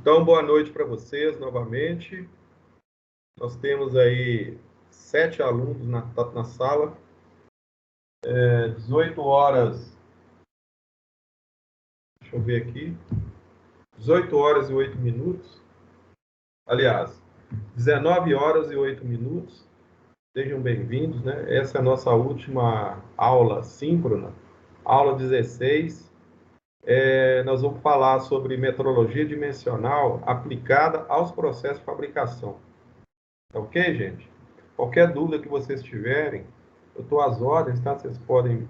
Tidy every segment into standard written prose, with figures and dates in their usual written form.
Então, boa noite para vocês novamente. Nós temos aí 7 alunos na sala, 18 horas, deixa eu ver aqui, 18 horas e 8 minutos, aliás, 19 horas e 8 minutos. Sejam bem-vindos, né? Essa é a nossa última aula síncrona, aula 16. Nós vamos falar sobre metrologia dimensional aplicada aos processos de fabricação. Tá ok, gente? Qualquer dúvida que vocês tiverem, eu estou às ordens, tá? Vocês podem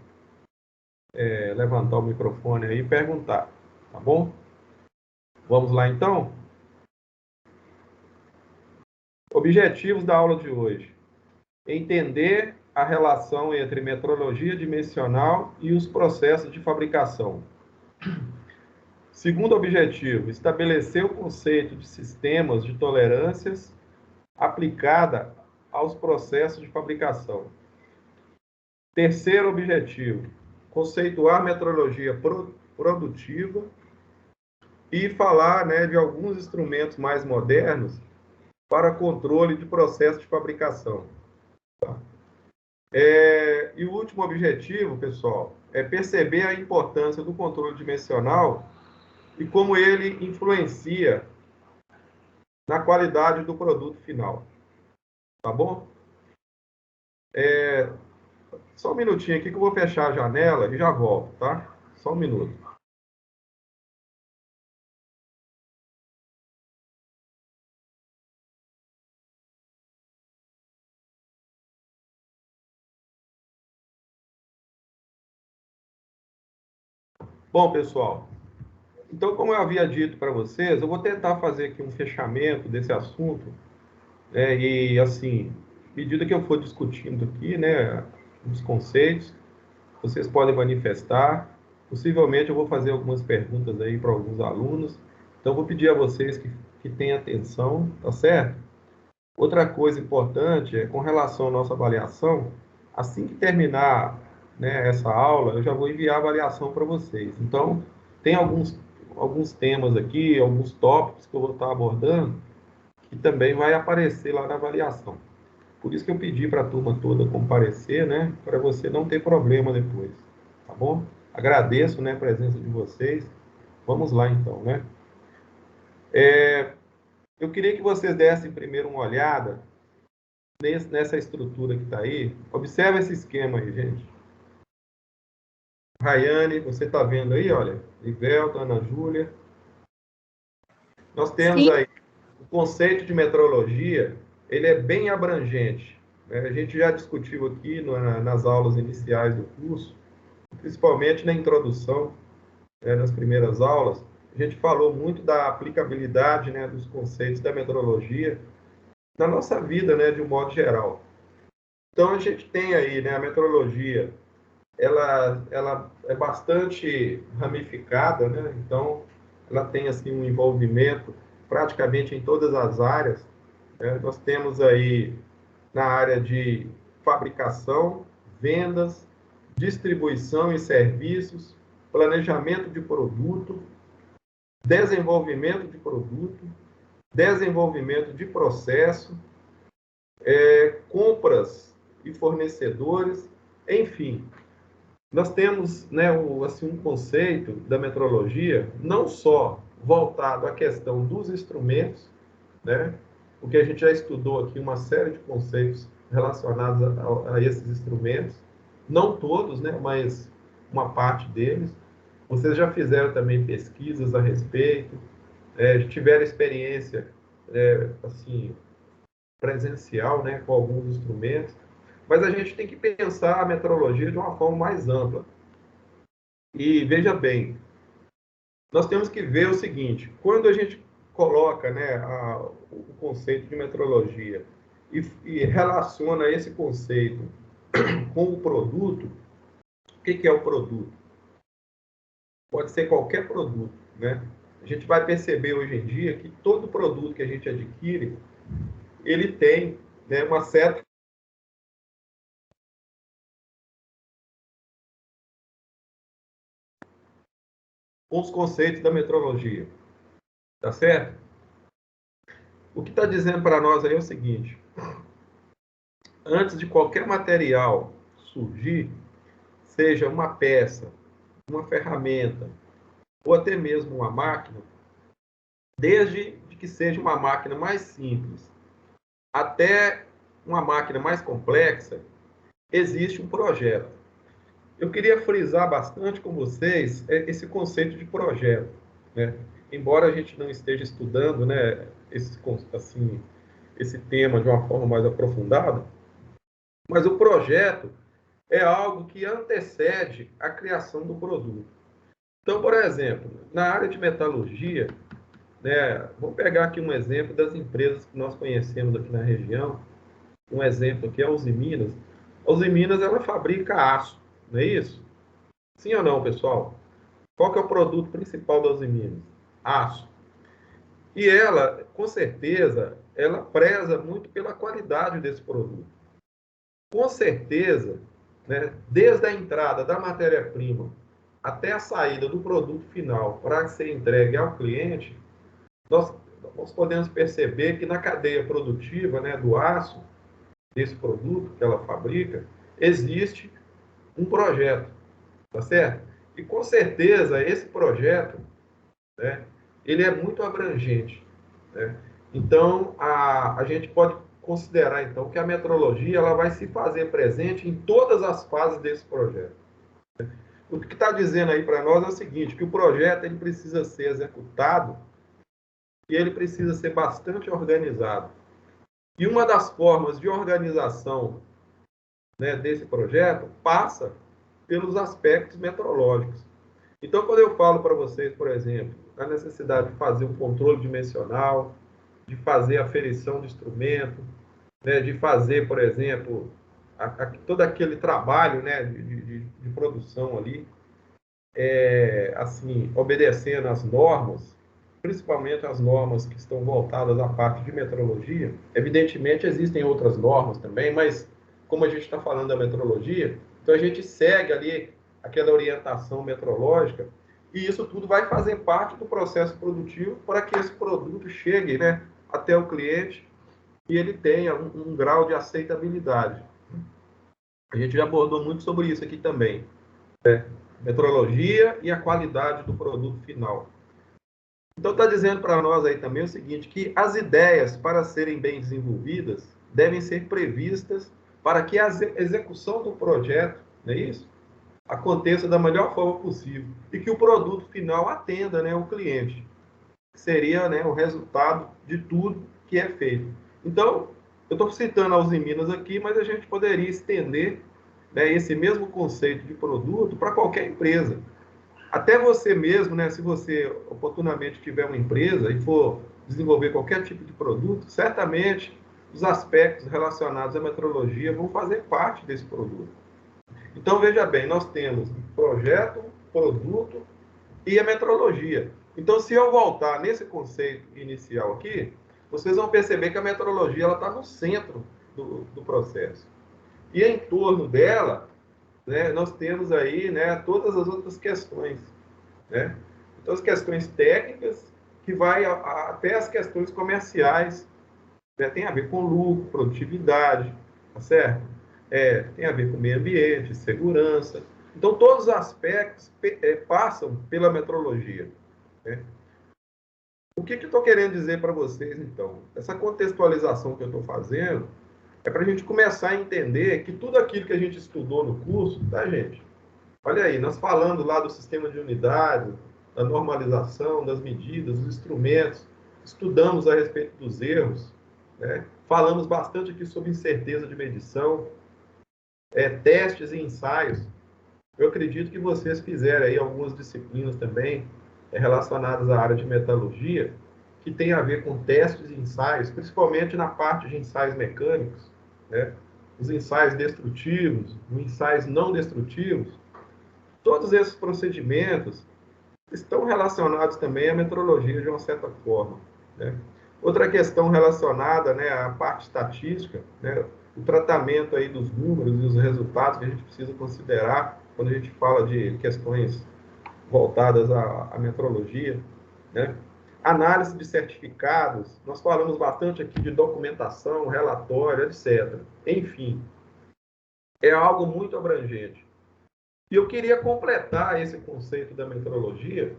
levantar o microfone aí e perguntar, tá bom? Vamos lá, então? Objetivos da aula de hoje. Entender a relação entre metrologia dimensional e os processos de fabricação. Segundo objetivo, estabelecer o conceito de sistemas de tolerâncias aplicada aos processos de fabricação. Terceiro objetivo, conceituar metrologia produtiva e falar, né, de alguns instrumentos mais modernos para controle de processo de fabricação. E o último objetivo, pessoal, é perceber a importância do controle dimensional e como ele influencia na qualidade do produto final. Tá bom? Só um minutinho aqui que eu vou fechar a janela e já volto, tá? Só um minuto. Bom, pessoal, então, como eu havia dito para vocês, eu vou tentar fazer aqui um fechamento desse assunto, né, e, assim, à medida que eu for discutindo aqui, né, os conceitos, vocês podem manifestar. Possivelmente eu vou fazer algumas perguntas aí para alguns alunos. Então, vou pedir a vocês que tenham atenção, tá certo? Outra coisa importante é com relação à nossa avaliação, assim que terminar, né, essa aula, eu já vou enviar a avaliação para vocês. Então, tem alguns temas aqui, alguns tópicos que eu vou estar abordando, que também vai aparecer lá na avaliação. Por isso que eu pedi para a turma toda comparecer, né, para você não ter problema depois, tá bom? Agradeço, né, a presença de vocês. Vamos lá, então, né? Eu queria que vocês dessem primeiro uma olhada nessa estrutura que está aí. Observa esse esquema aí, gente. Rayane, você está vendo aí, olha. Livelton, Ana Júlia. Nós temos Sim. aí o conceito de metrologia, ele é bem abrangente, né? A gente já discutiu aqui nas aulas iniciais do curso, principalmente na introdução, né, nas primeiras aulas, a gente falou muito da aplicabilidade, né, dos conceitos da metrologia na nossa vida, né, de um modo geral. Então, a gente tem aí, né, a metrologia, ela é bastante ramificada, né? Então, ela tem assim um envolvimento praticamente em todas as áreas, né? Nós temos aí na área de fabricação, vendas, distribuição e serviços, planejamento de produto, desenvolvimento de produto, desenvolvimento de processo, compras e fornecedores, enfim. Nós temos, né, um conceito da metrologia não só voltado à questão dos instrumentos, né, porque a gente já estudou aqui uma série de conceitos relacionados a esses instrumentos, não todos, né, mas uma parte deles. Vocês já fizeram também pesquisas a respeito, tiveram experiência, assim, presencial, né, com alguns instrumentos, mas a gente tem que pensar a metrologia de uma forma mais ampla. E veja bem, nós temos que ver o seguinte: quando a gente coloca, né, o conceito de metrologia e relaciona esse conceito com o produto, o que é o produto? Pode ser qualquer produto, né? A gente vai perceber hoje em dia que todo produto que a gente adquire, ele tem, né, uma certa com os conceitos da metrologia. Tá certo? O que está dizendo para nós aí é o seguinte: antes de qualquer material surgir, seja uma peça, uma ferramenta ou até mesmo uma máquina, desde que seja uma máquina mais simples até uma máquina mais complexa, existe um projeto. Eu queria frisar bastante com vocês esse conceito de projeto, né? Embora a gente não esteja estudando, né, assim, esse tema de uma forma mais aprofundada, mas o projeto é algo que antecede a criação do produto. Então, por exemplo, na área de metalurgia, né, vamos pegar aqui um exemplo das empresas que nós conhecemos aqui na região. Um exemplo aqui é a Usiminas. A Usiminas, ela fabrica aço, não é isso? Sim ou não, pessoal? Qual que é o produto principal da Usiminas? Aço. E ela, com certeza, ela preza muito pela qualidade desse produto. Com certeza, né, desde a entrada da matéria-prima até a saída do produto final para ser entregue ao cliente, nós, nós podemos perceber que na cadeia produtiva, né, do aço, desse produto que ela fabrica, existe um projeto, tá certo? E com certeza esse projeto, né, ele é muito abrangente, né? Então a gente pode considerar então que a metrologia ela vai se fazer presente em todas as fases desse projeto. O que está dizendo aí para nós é o seguinte, que o projeto ele precisa ser executado e ele precisa ser bastante organizado. E uma das formas de organização, né, desse projeto passa pelos aspectos metrológicos. Então, quando eu falo para vocês, por exemplo, a necessidade de fazer um controle dimensional, de fazer a aferição de instrumento, né, de fazer, por exemplo, todo aquele trabalho, né, de produção ali, assim, obedecendo às normas, principalmente as normas que estão voltadas à parte de metrologia. Evidentemente, existem outras normas também, mas como a gente está falando da metrologia, então a gente segue ali aquela orientação metrológica e isso tudo vai fazer parte do processo produtivo para que esse produto chegue, né, até o cliente e ele tenha um grau de aceitabilidade. A gente já abordou muito sobre isso aqui também, né? Metrologia e a qualidade do produto final. Então, está dizendo para nós aí também o seguinte, que as ideias, para serem bem desenvolvidas, devem ser previstas para que a execução do projeto, não é isso? Aconteça da melhor forma possível e que o produto final atenda, né, o cliente, que seria, né, o resultado de tudo que é feito. Então, eu estou citando a Usiminas aqui, mas a gente poderia estender, né, esse mesmo conceito de produto para qualquer empresa. Até você mesmo, né, se você oportunamente tiver uma empresa e for desenvolver qualquer tipo de produto, certamente os aspectos relacionados à metrologia vão fazer parte desse produto. Então, veja bem, nós temos projeto, produto e a metrologia. Então, se eu voltar nesse conceito inicial aqui, vocês vão perceber que a metrologia está no centro do processo. E em torno dela, né, nós temos aí, né, todas as outras questões, né? Então, as questões técnicas, que vai até as questões comerciais, né? Tem a ver com lucro, produtividade, tá certo? Tem a ver com meio ambiente, segurança. Então, todos os aspectos passam pela metrologia, né? O que eu estou querendo dizer para vocês, então? Essa contextualização que eu estou fazendo é para a gente começar a entender que tudo aquilo que a gente estudou no curso, tá, gente? Olha aí, nós falando lá do sistema de unidades, da normalização, das medidas, dos instrumentos, estudamos a respeito dos erros, né? Falamos bastante aqui sobre incerteza de medição, testes e ensaios. Eu acredito que vocês fizeram aí algumas disciplinas também relacionadas à área de metalurgia, que tem a ver com testes e ensaios, principalmente na parte de ensaios mecânicos, né? Os ensaios destrutivos, os ensaios não destrutivos. Todos esses procedimentos estão relacionados também à metrologia de uma certa forma, né? Outra questão relacionada, né, à parte estatística, né, o tratamento aí dos números e os resultados que a gente precisa considerar quando a gente fala de questões voltadas à metrologia, né? análise de certificados, nós falamos bastante aqui de documentação, relatório, etc. Enfim, é algo muito abrangente. E eu queria completar esse conceito da metrologia,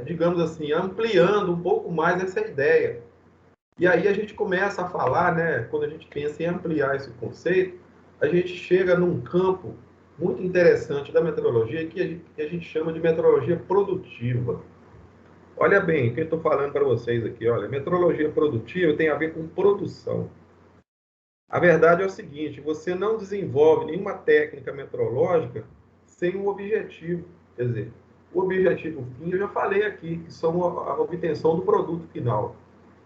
digamos assim, ampliando um pouco mais essa ideia. E aí a gente começa a falar, né, quando a gente pensa em ampliar esse conceito, a gente chega num campo muito interessante da metrologia que a gente chama de metrologia produtiva. Olha bem, o que eu estou falando para vocês aqui, olha, metrologia produtiva tem a ver com produção. A verdade é o seguinte, você não desenvolve nenhuma técnica metrológica sem um objetivo. Quer dizer, o objetivo fim, eu já falei aqui, que são a obtenção do produto final.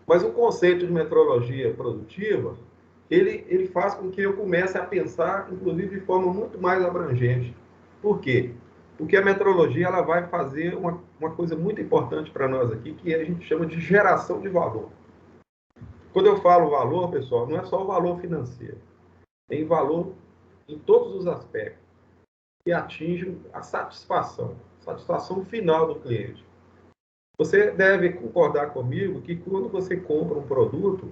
Mas o conceito de metrologia produtiva, ele faz com que eu comece a pensar, inclusive, de forma muito mais abrangente. Por quê? Porque a metrologia ela vai fazer uma coisa muito importante para nós aqui, que a gente chama de geração de valor. Quando eu falo valor, pessoal, não é só o valor financeiro. Tem valor em todos os aspectos que atingem a satisfação final do cliente. Você deve concordar comigo que quando você compra um produto,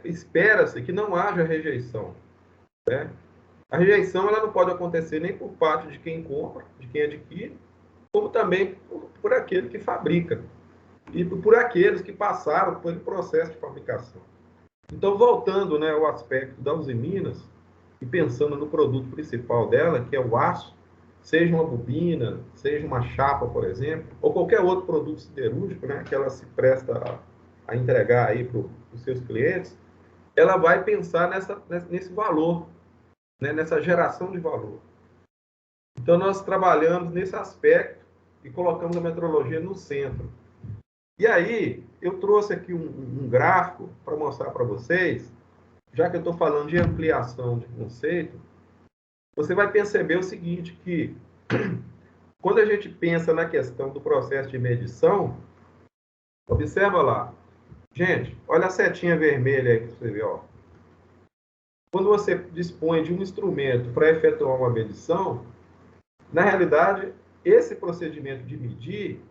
espera-se que não haja rejeição, né? A rejeição ela não pode acontecer nem por parte de quem compra, de quem adquire, como também por aquele que fabrica e por aqueles que passaram pelo processo de fabricação. Então, voltando, né, ao aspecto da Usiminas e pensando no produto principal dela, que é o aço, seja uma bobina, seja uma chapa, por exemplo, ou qualquer outro produto siderúrgico, né, que ela se presta a entregar aí para os seus clientes, ela vai pensar nesse valor, né, nessa geração de valor. Então, nós trabalhamos nesse aspecto e colocamos a metrologia no centro. E aí, eu trouxe aqui um gráfico para mostrar para vocês, já que eu estou falando de ampliação de conceito, você vai perceber o seguinte, que quando a gente pensa na questão do processo de medição, observa lá. Gente, olha a setinha vermelha aí que você vê, ó. Quando você dispõe de um instrumento para efetuar uma medição, na realidade, esse procedimento de medir,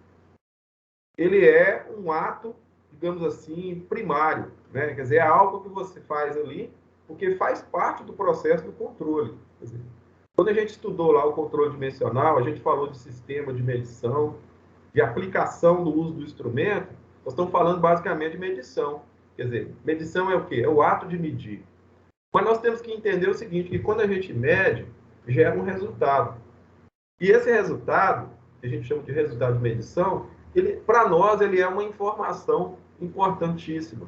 ele é um ato, digamos assim, primário, né? Quer dizer, é algo que você faz ali, porque faz parte do processo do controle. Quer dizer, quando a gente estudou lá o controle dimensional, a gente falou de sistema de medição, de aplicação do uso do instrumento, nós estamos falando basicamente de medição. Quer dizer, medição é o quê? É o ato de medir. Mas nós temos que entender o seguinte, que quando a gente mede, gera um resultado. E esse resultado, que a gente chama de resultado de medição, para nós, ele é uma informação importantíssima,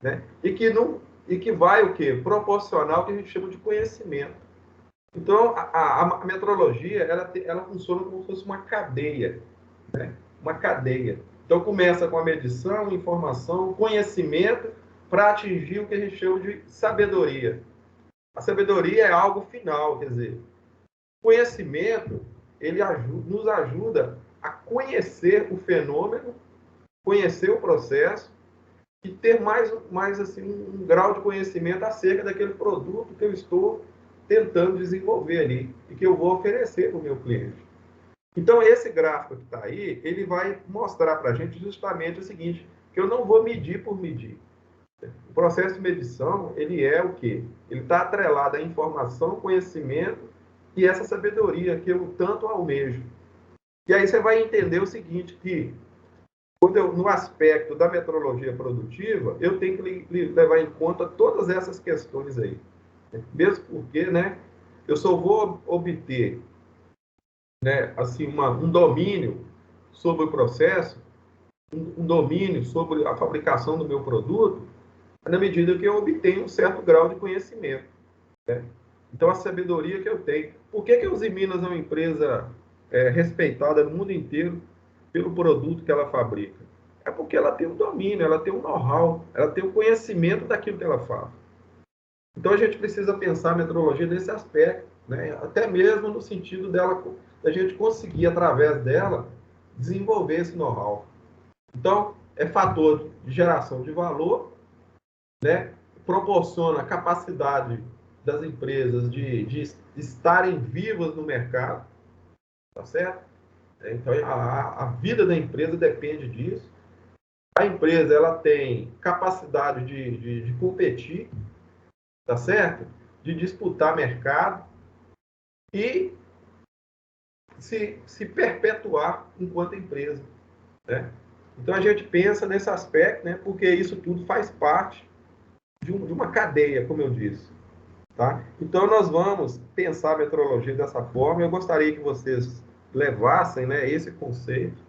né? E que vai o quê? Proporcionar o que a gente chama de conhecimento. Então, a metrologia, ela funciona como se fosse uma cadeia, né? Uma cadeia. Então, começa com a medição, informação, conhecimento, para atingir o que a gente chama de sabedoria. A sabedoria é algo final, quer dizer, conhecimento, ele nos ajuda a conhecer o fenômeno, conhecer o processo e ter mais assim, um grau de conhecimento acerca daquele produto que eu estou tentando desenvolver ali e que eu vou oferecer para o meu cliente. Então, esse gráfico que está aí, ele vai mostrar para a gente justamente o seguinte, que eu não vou medir por medir. O processo de medição, ele é o quê? Ele está atrelado à informação, conhecimento e essa sabedoria que eu tanto almejo. E aí você vai entender o seguinte, que no aspecto da metrologia produtiva, eu tenho que levar em conta todas essas questões aí. Mesmo porque, né, eu só vou obter, né, assim, um domínio sobre o processo, um domínio sobre a fabricação do meu produto, na medida que eu obtenho um certo grau de conhecimento, né? Então, a sabedoria que eu tenho. Por que a Usiminas é uma empresa respeitada no mundo inteiro pelo produto que ela fabrica? É porque ela tem um domínio, ela tem um know-how, ela tem o conhecimento daquilo que ela faz. Então, a gente precisa pensar a metrologia nesse aspecto, né? Até mesmo no sentido da gente conseguir, através dela, desenvolver esse know-how. Então, é fator de geração de valor, né? Proporciona a capacidade das empresas de estarem vivas no mercado, tá certo? Então, a vida da empresa depende disso. A empresa ela tem capacidade de competir, tá certo? De disputar mercado e se perpetuar enquanto empresa, né? Então a gente pensa nesse aspecto, né? Porque isso tudo faz parte de uma cadeia, como eu disse, tá? Então nós vamos pensar a metrologia dessa forma. Eu gostaria que vocês levassem, né, esse conceito,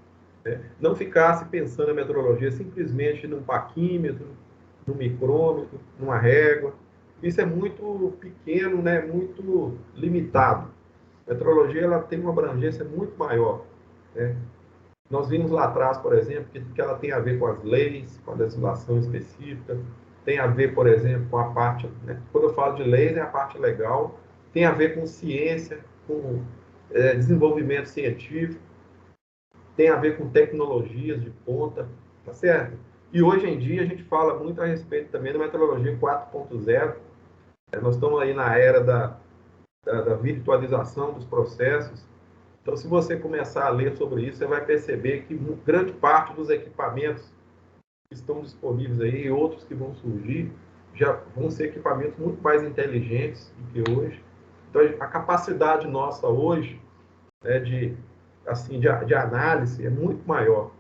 né? Não ficasse pensando a metrologia simplesmente num paquímetro, num micrômetro, numa régua. Isso é muito pequeno, né? Muito limitado. A metrologia ela tem uma abrangência muito maior, né? Nós vimos lá atrás, por exemplo, que ela tem a ver com as leis, com a legislação específica, tem a ver, por exemplo, com a parte, né? Quando eu falo de leis, é a parte legal, tem a ver com ciência, com desenvolvimento científico, tem a ver com tecnologias de ponta, tá certo? E hoje em dia a gente fala muito a respeito também da metrologia 4.0. Nós estamos aí na era da virtualização dos processos. Então, se você começar a ler sobre isso, você vai perceber que grande parte dos equipamentos que estão disponíveis aí e outros que vão surgir já vão ser equipamentos muito mais inteligentes do que hoje. Então, a capacidade nossa hoje, né, de análise é muito maior,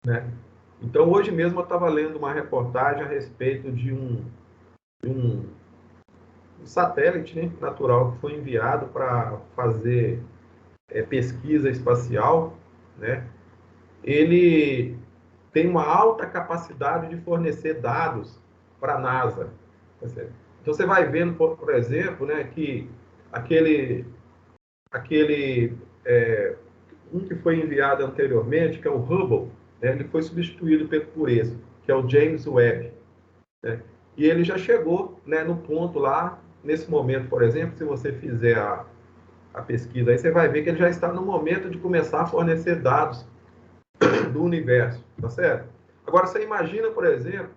né? Então, hoje mesmo eu estava lendo uma reportagem a respeito de um satélite, né, natural que foi enviado para fazer pesquisa espacial, né? Ele tem uma alta capacidade de fornecer dados para a NASA. Então você vai vendo, por exemplo, né, que aquele um que foi enviado anteriormente, que é o Hubble, né, ele foi substituído por esse, que é o James Webb, né? E ele já chegou, né, no ponto lá, nesse momento, por exemplo, se você fizer a pesquisa, aí você vai ver que ele já está no momento de começar a fornecer dados do universo, tá certo? Agora, você imagina, por exemplo,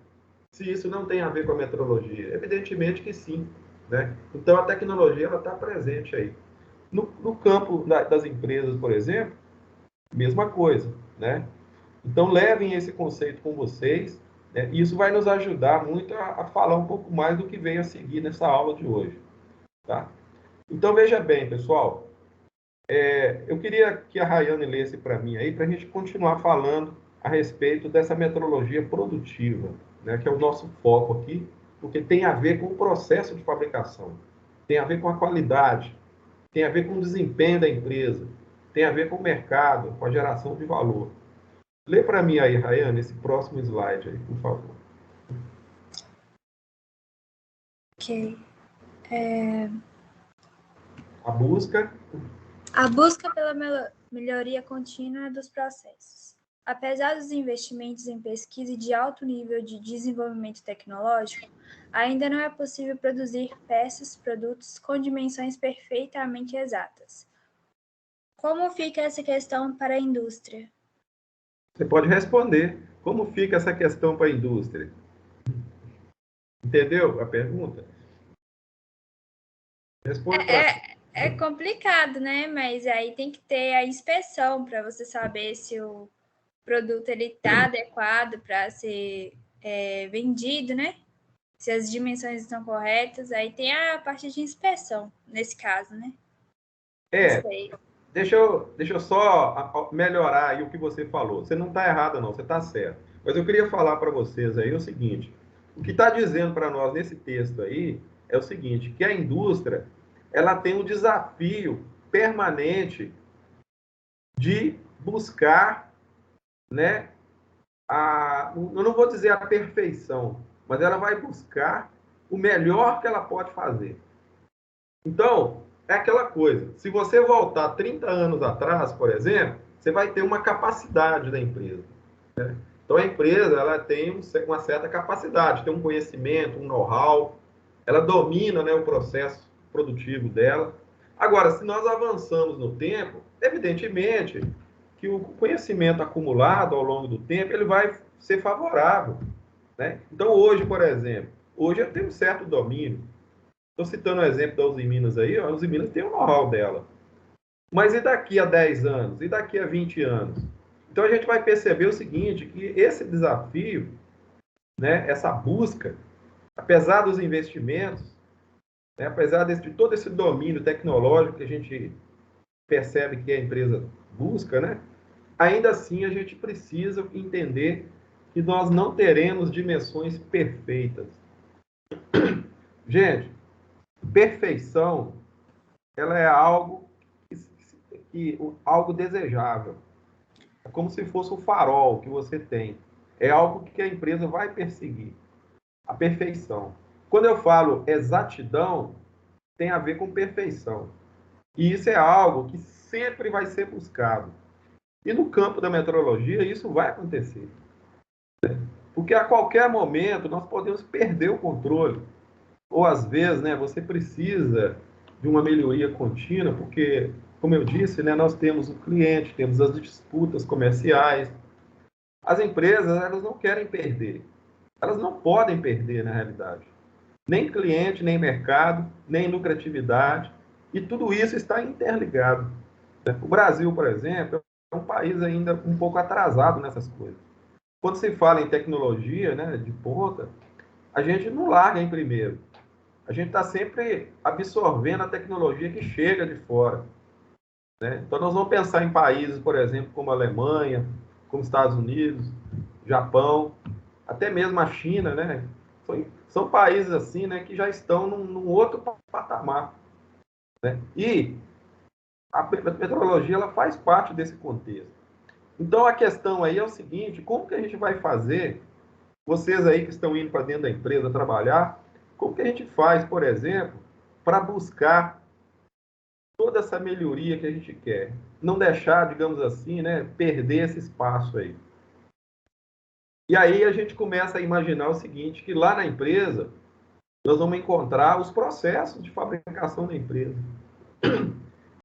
se isso não tem a ver com a metrologia? Evidentemente que sim, né? Então, a tecnologia ela está presente aí. No campo das empresas, por exemplo, mesma coisa, né? Então, levem esse conceito com vocês, né? E isso vai nos ajudar muito a falar um pouco mais do que veio a seguir nessa aula de hoje, tá? Então, veja bem, pessoal, eu queria que a Rayane lesse para mim aí, para a gente continuar falando a respeito dessa metrologia produtiva, né, que é o nosso foco aqui, porque tem a ver com o processo de fabricação, tem a ver com a qualidade, tem a ver com o desempenho da empresa, tem a ver com o mercado, com a geração de valor. Lê para mim aí, Rayane, esse próximo slide aí, por favor. Ok. A busca pela melhoria contínua dos processos. Apesar dos investimentos em pesquisa e de alto nível de desenvolvimento tecnológico, ainda não é possível produzir peças, produtos com dimensões perfeitamente exatas. Como fica essa questão para a indústria? Você pode responder. Como fica essa questão para a indústria? Entendeu a pergunta? Responde para mim. É complicado, né? Mas aí tem que ter a inspeção para você saber se o produto ele está adequado para ser vendido, né? Se as dimensões estão corretas. Aí tem a parte de inspeção, nesse caso, né? Não sei. Deixa eu só melhorar aí o que você falou. Você não está errado, não, você está certo. Mas eu queria falar para vocês aí o seguinte: o que está dizendo para nós nesse texto aí é o seguinte, que a indústria ela tem um desafio permanente de buscar, né, eu não vou dizer a perfeição, mas ela vai buscar o melhor que ela pode fazer. Então, é aquela coisa. Se você voltar 30 anos atrás, por exemplo, você vai ter uma capacidade da empresa, né? Então, a empresa ela tem uma certa capacidade, tem um conhecimento, um know-how, ela domina, né, o processo produtivo dela. Agora, se nós avançamos no tempo, evidentemente que o conhecimento acumulado ao longo do tempo ele vai ser favorável, né? Então, hoje, por exemplo, hoje eu tenho um certo domínio. Estou citando o exemplo da Uzi Minas aí, a Uzi Minas tem o know-how dela. Mas e daqui a 10 anos? E daqui a 20 anos? Então a gente vai perceber o seguinte, que esse desafio, né, essa busca, apesar dos investimentos, né, apesar de todo esse domínio tecnológico que a gente percebe que a empresa busca, né, ainda assim a gente precisa entender que nós não teremos dimensões perfeitas. Gente, perfeição, ela é algo algo desejável. É como se fosse um farol que você tem. É algo que a empresa vai perseguir. A perfeição. Quando eu falo exatidão, tem a ver com perfeição. E isso é algo que sempre vai ser buscado. E no campo da metrologia, isso vai acontecer. Porque a qualquer momento nós podemos perder o controle. Ou às vezes, né, você precisa de uma melhoria contínua, porque, como eu disse, né, nós temos o cliente, temos as disputas comerciais. As empresas, elas não querem perder. Elas não podem perder, na realidade. Nem cliente, nem mercado, nem lucratividade. E tudo isso está interligado. O Brasil, por exemplo, é um país ainda um pouco atrasado nessas coisas. Quando se fala em tecnologia, né, de ponta, a gente não larga em primeiro. A gente está sempre absorvendo a tecnologia que chega de fora. Né? Então, nós vamos pensar em países, por exemplo, como a Alemanha, como Estados Unidos, Japão, até mesmo a China, né? São países assim, né, que já estão num outro patamar. Né? E a metrologia ela faz parte desse contexto. Então, a questão aí é o seguinte, como que a gente vai fazer, vocês aí que estão indo para dentro da empresa trabalhar, como que a gente faz, por exemplo, para buscar toda essa melhoria que a gente quer? Não deixar, digamos assim, né, perder esse espaço aí. E aí a gente começa a imaginar o seguinte, que lá na empresa, nós vamos encontrar os processos de fabricação da empresa.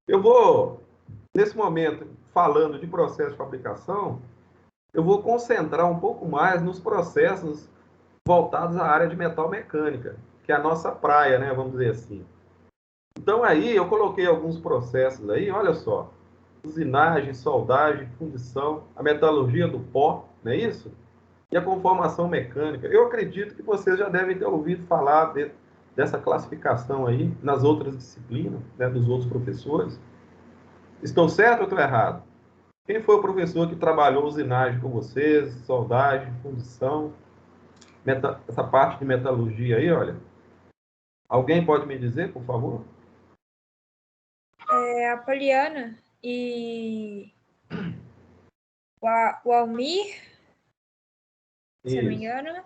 Eu vou, nesse momento, falando de processo de fabricação, eu vou concentrar um pouco mais nos processos voltados à área de metal mecânica, que é a nossa praia, né, vamos dizer assim. Então aí eu coloquei alguns processos aí, olha só, usinagem, soldagem, fundição, a metalurgia do pó, não é isso? E a conformação mecânica. Eu acredito que vocês já devem ter ouvido falar dessa classificação aí nas outras disciplinas, né, dos outros professores. Estou certo ou estou errado? Quem foi o professor que trabalhou usinagem com vocês, soldagem, fundição, essa parte de metalurgia aí, olha? Alguém pode me dizer, por favor? A Poliana e o Almir, se eu não me Isso. engano,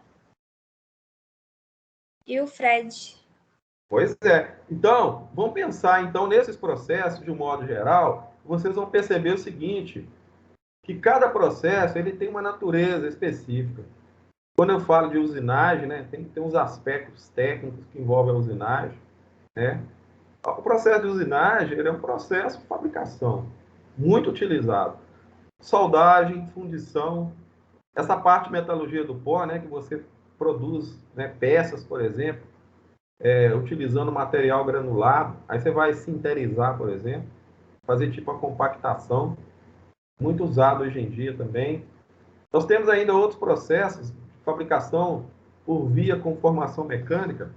e o Fred. Pois é. Então, vamos pensar então nesses processos de um modo geral, vocês vão perceber o seguinte, que cada processo ele tem uma natureza específica. Quando eu falo de usinagem, né, tem que ter uns aspectos técnicos que envolvem a usinagem, né? O processo de usinagem ele é um processo de fabricação muito utilizado. Soldagem, fundição, essa parte de metalurgia do pó, né, que você produz, né, peças, por exemplo, utilizando material granulado, aí você vai sinterizar, por exemplo, fazer tipo a compactação, muito usado hoje em dia também. Nós temos ainda outros processos de fabricação por via conformação mecânica,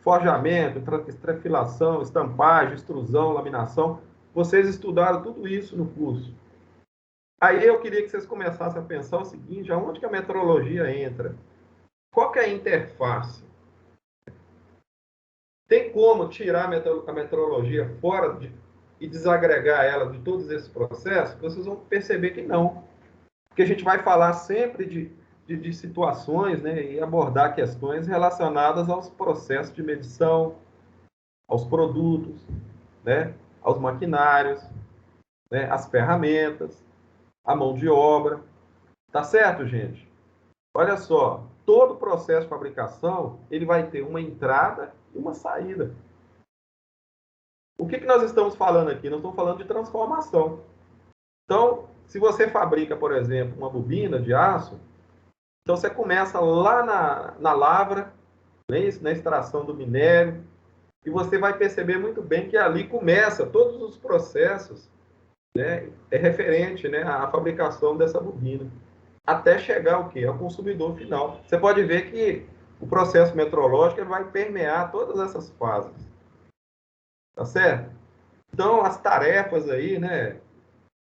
forjamento, estrefilação, estampagem, extrusão, laminação. Vocês estudaram tudo isso no curso. Aí eu queria que vocês começassem a pensar o seguinte, aonde que a metrologia entra? Qual que é a interface? Tem como tirar a metrologia fora e desagregar ela de todos esses processos? Vocês vão perceber que não. Porque a gente vai falar sempre de situações, né, e abordar questões relacionadas aos processos de medição, aos produtos, né, aos maquinários, né, às ferramentas, à mão de obra. Tá certo, gente? Olha só, todo processo de fabricação ele vai ter uma entrada e uma saída. O que nós estamos falando aqui? Nós estamos falando de transformação. Então, se você fabrica, por exemplo, uma bobina de aço, então você começa lá na lavra, né, na extração do minério, E você vai perceber muito bem que ali começa todos os processos, né, referente, né, à fabricação dessa bobina, até chegar o quê? Ao consumidor final. Você pode ver que o processo metrológico ele vai permear todas essas fases. Tá certo? Então, as tarefas aí, né,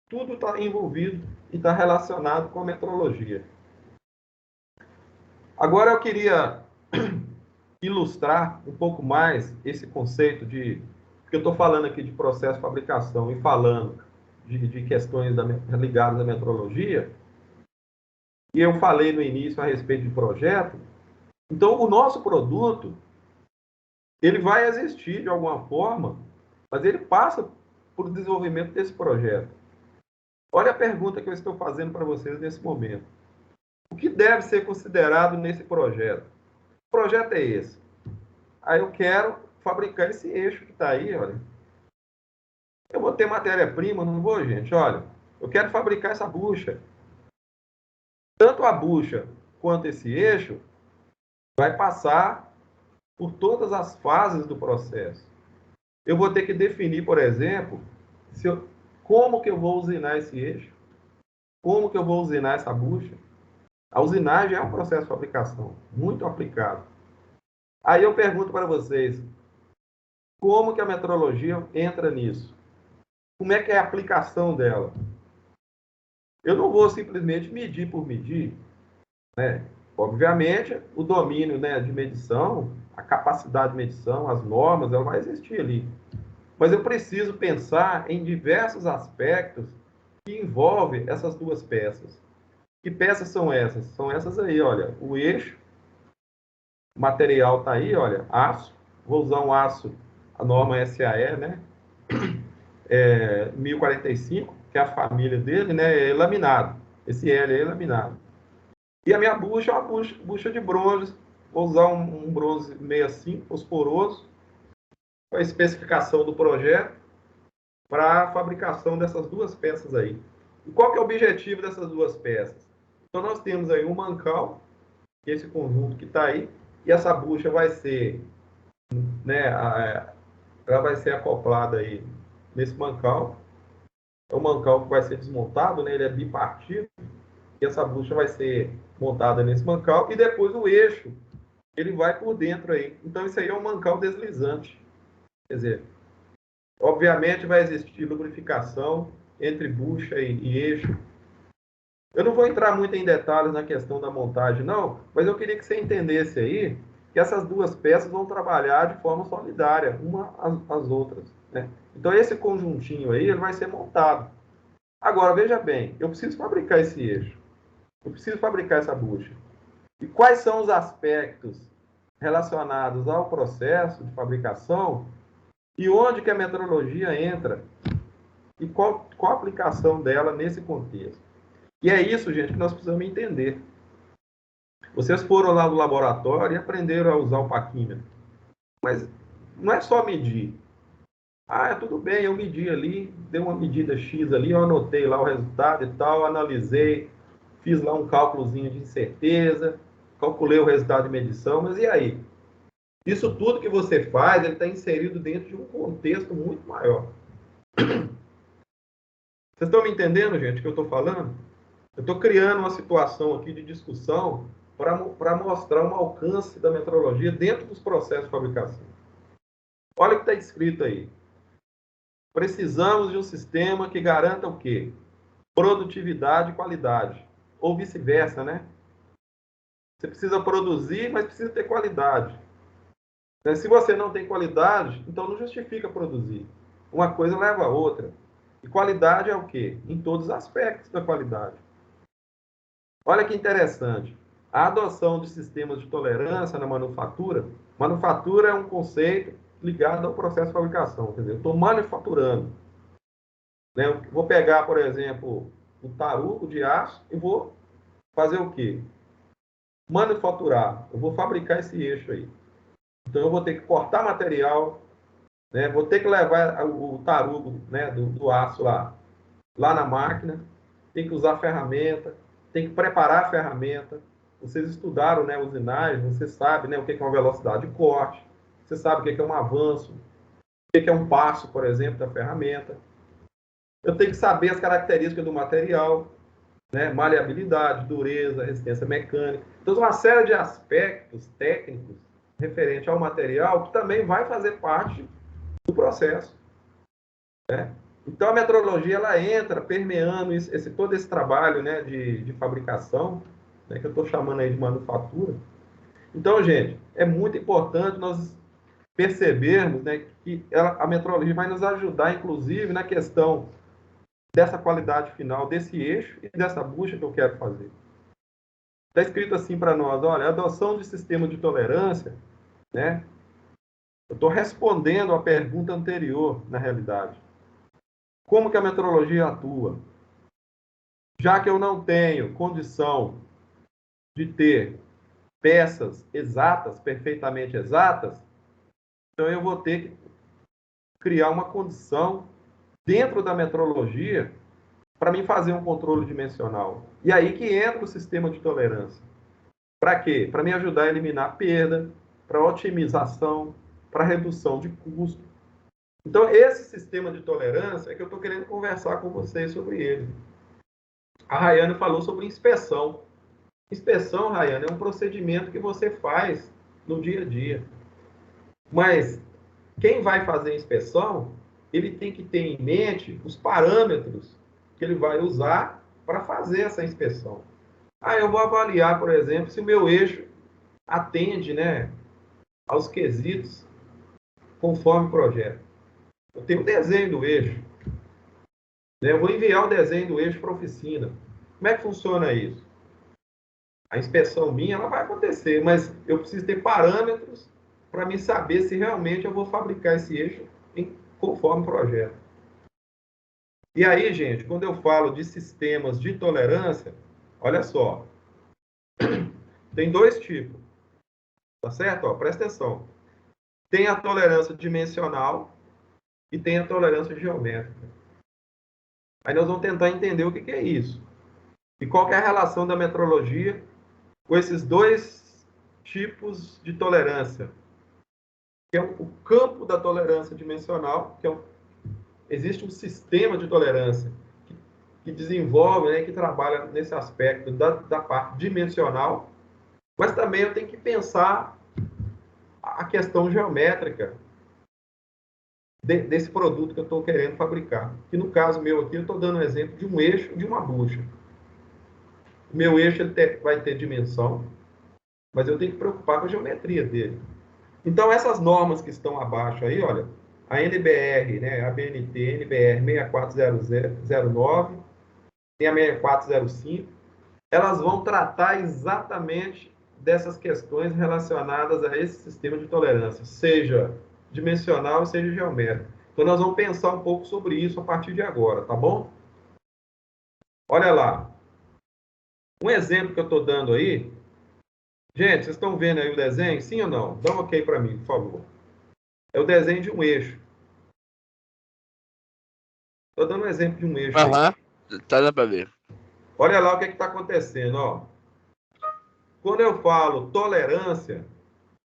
tudo está envolvido e está relacionado com a metrologia. Agora eu queria ilustrar um pouco mais esse conceito de... Porque eu estou falando aqui de processo de fabricação e falando de questões ligadas à metrologia, e eu falei no início a respeito de projeto. Então, o nosso produto, ele vai existir de alguma forma, mas ele passa por desenvolvimento desse projeto. Olha a pergunta que eu estou fazendo para vocês nesse momento. O que deve ser considerado nesse projeto? O projeto é esse. Aí eu quero fabricar esse eixo que está aí, olha. Eu vou ter matéria-prima, não vou, gente? Olha, eu quero fabricar essa bucha. Tanto a bucha quanto esse eixo vai passar por todas as fases do processo. Eu vou ter que definir, por exemplo, como que eu vou usinar esse eixo, como que eu vou usinar essa bucha. A usinagem é um processo de fabricação muito aplicado. Aí eu pergunto para vocês, como que a metrologia entra nisso? Como é que é a aplicação dela? Eu não vou simplesmente medir por medir, né? Obviamente, o domínio, né, de medição, a capacidade de medição, as normas, ela vai existir ali. Mas eu preciso pensar em diversos aspectos que envolvem essas duas peças. Que peças são essas? São essas aí, olha, o eixo, o material está aí, olha, aço. Vou usar um aço, a norma SAE, né? 1045, que é a família dele, né? É laminado. Esse L é laminado. E a minha bucha é uma bucha de bronze. Vou usar um bronze 65, fosforoso, com a especificação do projeto, para a fabricação dessas duas peças aí. E qual que é o objetivo dessas duas peças? Então, nós temos aí um mancal, que é esse conjunto que está aí, e essa bucha vai ser, né, ela vai ser acoplada aí nesse mancal. É um mancal que vai ser desmontado, né, ele é bipartido, e essa bucha vai ser montada nesse mancal, e depois o eixo, ele vai por dentro aí. Então, isso aí é um mancal deslizante. Quer dizer, obviamente vai existir lubrificação entre bucha e eixo. Eu não vou entrar muito em detalhes na questão da montagem, não, mas eu queria que você entendesse aí que essas duas peças vão trabalhar de forma solidária, uma às outras, né? Então, esse conjuntinho aí, ele vai ser montado. Agora, veja bem, eu preciso fabricar esse eixo, eu preciso fabricar essa bucha. E quais são os aspectos relacionados ao processo de fabricação e onde que a metrologia entra e qual a aplicação dela nesse contexto? E é isso, gente, que nós precisamos entender. Vocês foram lá no laboratório e aprenderam a usar o paquímetro. Mas não é só medir. Ah, tudo bem, eu medi ali, dei uma medida X ali, eu anotei lá o resultado e tal, analisei, fiz lá um cálculozinho de incerteza, calculei o resultado de medição, mas e aí? Isso tudo que você faz, ele está inserido dentro de um contexto muito maior. Vocês estão me entendendo, gente, o que eu estou falando? Eu estou criando uma situação aqui de discussão para mostrar um alcance da metrologia dentro dos processos de fabricação. Olha o que está escrito aí. Precisamos de um sistema que garanta o quê? Produtividade e qualidade. Ou vice-versa, né? Você precisa produzir, mas precisa ter qualidade. Se você não tem qualidade, então não justifica produzir. Uma coisa leva a outra. E qualidade é o quê? Em todos os aspectos da qualidade. Olha que interessante. A adoção de sistemas de tolerância na manufatura. Manufatura é um conceito ligado ao processo de fabricação. Quer dizer, eu estou manufaturando. Né? Eu vou pegar, por exemplo, um tarugo de aço e vou fazer o quê? Manufaturar. Eu vou fabricar esse eixo aí. Então, eu vou ter que cortar material, né? Vou ter que levar o tarugo, né, do aço lá na máquina, tem que usar ferramenta, tem que preparar a ferramenta. Vocês estudaram, né, usinagem, você sabe, né, o que é uma velocidade de corte, você sabe o que é um avanço, o que é um passo, por exemplo, da ferramenta. Eu tenho que saber as características do material, né? Maleabilidade, dureza, resistência mecânica. Então, uma série de aspectos técnicos referente ao material que também vai fazer parte do processo, né? Então, a metrologia ela entra permeando todo esse trabalho, né, de fabricação, né, que eu estou chamando aí de manufatura. Então, gente, é muito importante nós percebermos, né, que a metrologia vai nos ajudar, inclusive, na questão dessa qualidade final, desse eixo e dessa bucha que eu quero fazer. Está escrito assim para nós, olha, a adoção de sistema de tolerância, né? Eu estou respondendo à pergunta anterior, na realidade. Como que a metrologia atua? Já que eu não tenho condição de ter peças exatas, perfeitamente exatas, então eu vou ter que criar uma condição dentro da metrologia para mim fazer um controle dimensional. E aí que entra o sistema de tolerância. Para quê? Para me ajudar a eliminar perda, para otimização, para redução de custo. Então, esse sistema de tolerância é que eu estou querendo conversar com vocês sobre ele. A Rayane falou sobre inspeção. Inspeção, Rayane, é um procedimento que você faz no dia a dia. Mas quem vai fazer a inspeção, ele tem que ter em mente os parâmetros que ele vai usar para fazer essa inspeção. Eu vou avaliar, por exemplo, se o meu eixo atende, né, aos quesitos conforme o projeto. Eu tenho o desenho do eixo, né? Eu vou enviar o desenho do eixo para a oficina. Como é que funciona isso? A inspeção minha ela vai acontecer, mas eu preciso ter parâmetros para me saber se realmente eu vou fabricar esse eixo conforme o projeto. E aí, gente, quando eu falo de sistemas de tolerância, olha só, tem dois tipos, tá certo? Ó, presta atenção. Tem a tolerância dimensional e tem a tolerância geométrica. Aí nós vamos tentar entender o que é isso. E qual que é a relação da metrologia com esses dois tipos de tolerância. Que é o campo da tolerância dimensional, existe um sistema de tolerância que desenvolve, né, que trabalha nesse aspecto da parte dimensional, mas também eu tenho que pensar a questão geométrica desse produto que eu estou querendo fabricar. Que no caso meu aqui, eu estou dando um exemplo de um eixo de uma bucha. O meu eixo vai ter dimensão, mas eu tenho que preocupar com a geometria dele. Então, essas normas que estão abaixo aí, olha, a NBR, né, a BNT, NBR 64009, tem a 6405, elas vão tratar exatamente dessas questões relacionadas a esse sistema de tolerância, seja dimensional, seja geométrico. Então, nós vamos pensar um pouco sobre isso a partir de agora, tá bom? Olha lá. Um exemplo que eu estou dando aí. Gente, vocês estão vendo aí o desenho? Sim ou não? Dá um ok para mim, por favor. É o desenho de um eixo. Estou dando um exemplo de um eixo aí. Tá dando para ver. Olha lá o que está acontecendo, ó. Quando eu falo tolerância,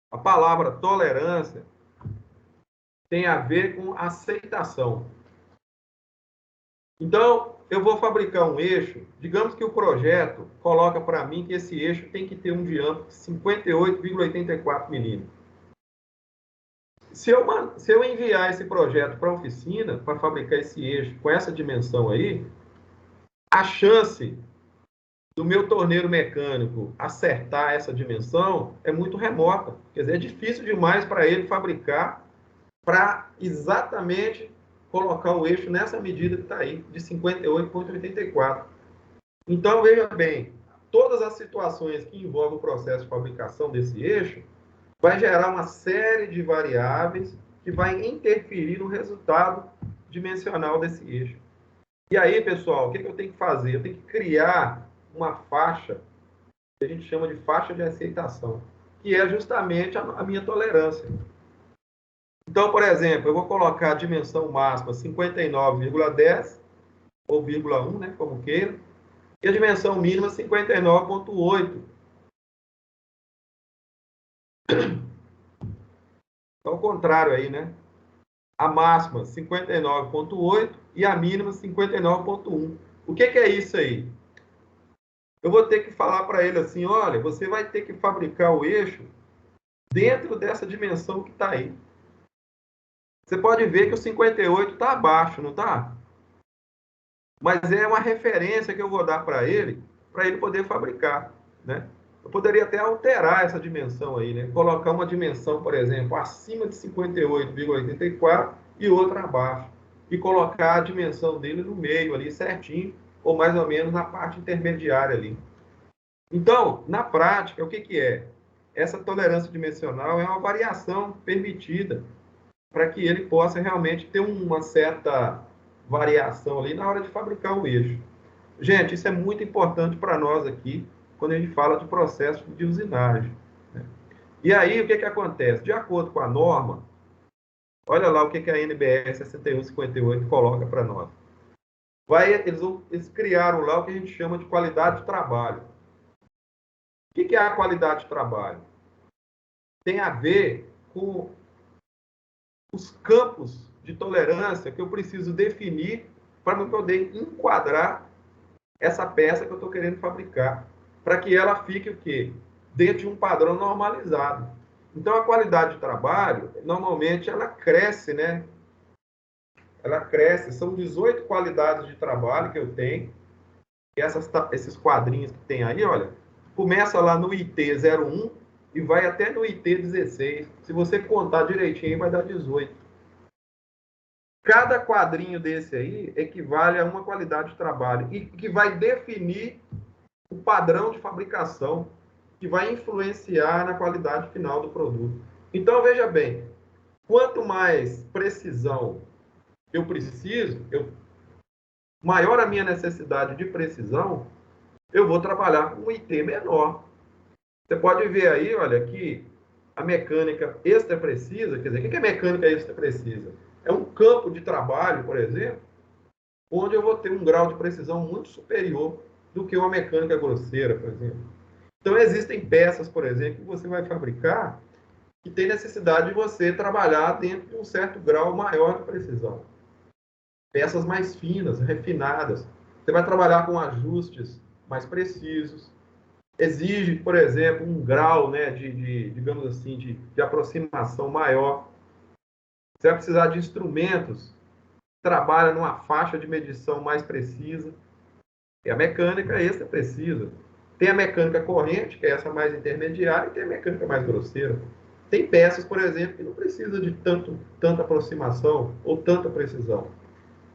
a palavra tolerância tem a ver com aceitação. Então, eu vou fabricar um eixo, digamos que o projeto coloca para mim que esse eixo tem que ter um diâmetro de 58,84 milímetros. Se eu enviar esse projeto para a oficina, para fabricar esse eixo com essa dimensão aí, a chance do meu torneiro mecânico acertar essa dimensão é muito remota. Quer dizer, é difícil demais para ele fabricar para exatamente colocar o eixo nessa medida que está aí, de 58,84. Então, veja bem, todas as situações que envolvem o processo de fabricação desse eixo vai gerar uma série de variáveis que vai interferir no resultado dimensional desse eixo. E aí, pessoal, o que eu tenho que fazer? Eu tenho que criar uma faixa, que a gente chama de faixa de aceitação, que é justamente a minha tolerância. Então, por exemplo, eu vou colocar a dimensão máxima 59,10 ou 0,1, né, como queira, e a dimensão mínima 59,8. Então, ao contrário aí, né? A máxima 59,8 e a mínima 59,1. O que é isso aí? Eu vou ter que falar para ele assim, olha, você vai ter que fabricar o eixo dentro dessa dimensão que está aí. Você pode ver que o 58 está abaixo, não está? Mas é uma referência que eu vou dar para ele poder fabricar, né? Eu poderia até alterar essa dimensão aí, né? Colocar uma dimensão, por exemplo, acima de 58,84 e outra abaixo. E colocar a dimensão dele no meio ali, certinho, ou mais ou menos na parte intermediária ali. Então, na prática, o que é? Essa tolerância dimensional é uma variação permitida para que ele possa realmente ter uma certa variação ali na hora de fabricar o eixo. Gente, isso é muito importante para nós aqui, quando a gente fala de processo de usinagem, né? E aí, o que acontece? De acordo com a norma, olha lá o que a NBR 6158 coloca para nós. Eles criaram lá o que a gente chama de qualidade de trabalho. O que é a qualidade de trabalho? Tem a ver com os campos de tolerância que eu preciso definir para poder enquadrar essa peça que eu estou querendo fabricar, para que ela fique o quê? Dentro de um padrão normalizado. Então, a qualidade de trabalho, normalmente, ela cresce, né? Ela cresce. São 18 qualidades de trabalho que eu tenho. E esses quadrinhos que tem aí, olha, começa lá no IT 01 e vai até no IT 16. Se você contar direitinho, vai dar 18. Cada quadrinho desse aí equivale a uma qualidade de trabalho e que vai definir o padrão de fabricação que vai influenciar na qualidade final do produto. Então, veja bem, quanto mais precisão eu preciso, maior a minha necessidade de precisão, eu vou trabalhar com um IT menor. Você pode ver aí, olha, que a mecânica extra precisa, quer dizer, o que é mecânica extra precisa? É um campo de trabalho, por exemplo, onde eu vou ter um grau de precisão muito superior do que uma mecânica grosseira, por exemplo. Então, existem peças, por exemplo, que você vai fabricar que tem necessidade de você trabalhar dentro de um certo grau maior de precisão. Peças mais finas, refinadas. Você vai trabalhar com ajustes mais precisos. Exige, por exemplo, um grau, né, digamos assim, de aproximação maior. Você vai precisar de instrumentos que trabalham numa faixa de medição mais precisa. E a mecânica extra precisa. Tem a mecânica corrente, que é essa mais intermediária, e tem a mecânica mais grosseira. Tem peças, por exemplo, que não precisa de tanta aproximação ou tanta precisão.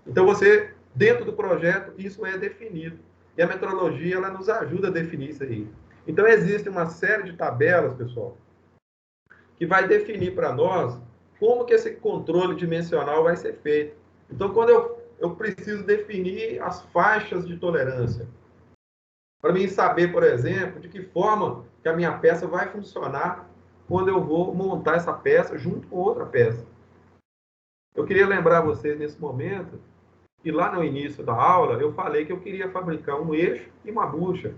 Então, você, dentro do projeto, isso é definido. E a metrologia, ela nos ajuda a definir isso aí. Então, existe uma série de tabelas, pessoal, que vai definir para nós como que esse controle dimensional vai ser feito. Então, quando eu preciso definir as faixas de tolerância, para mim saber, por exemplo, de que forma que a minha peça vai funcionar quando eu vou montar essa peça junto com outra peça. Eu queria lembrar vocês nesse momento que lá no início da aula eu falei que eu queria fabricar um eixo e uma bucha.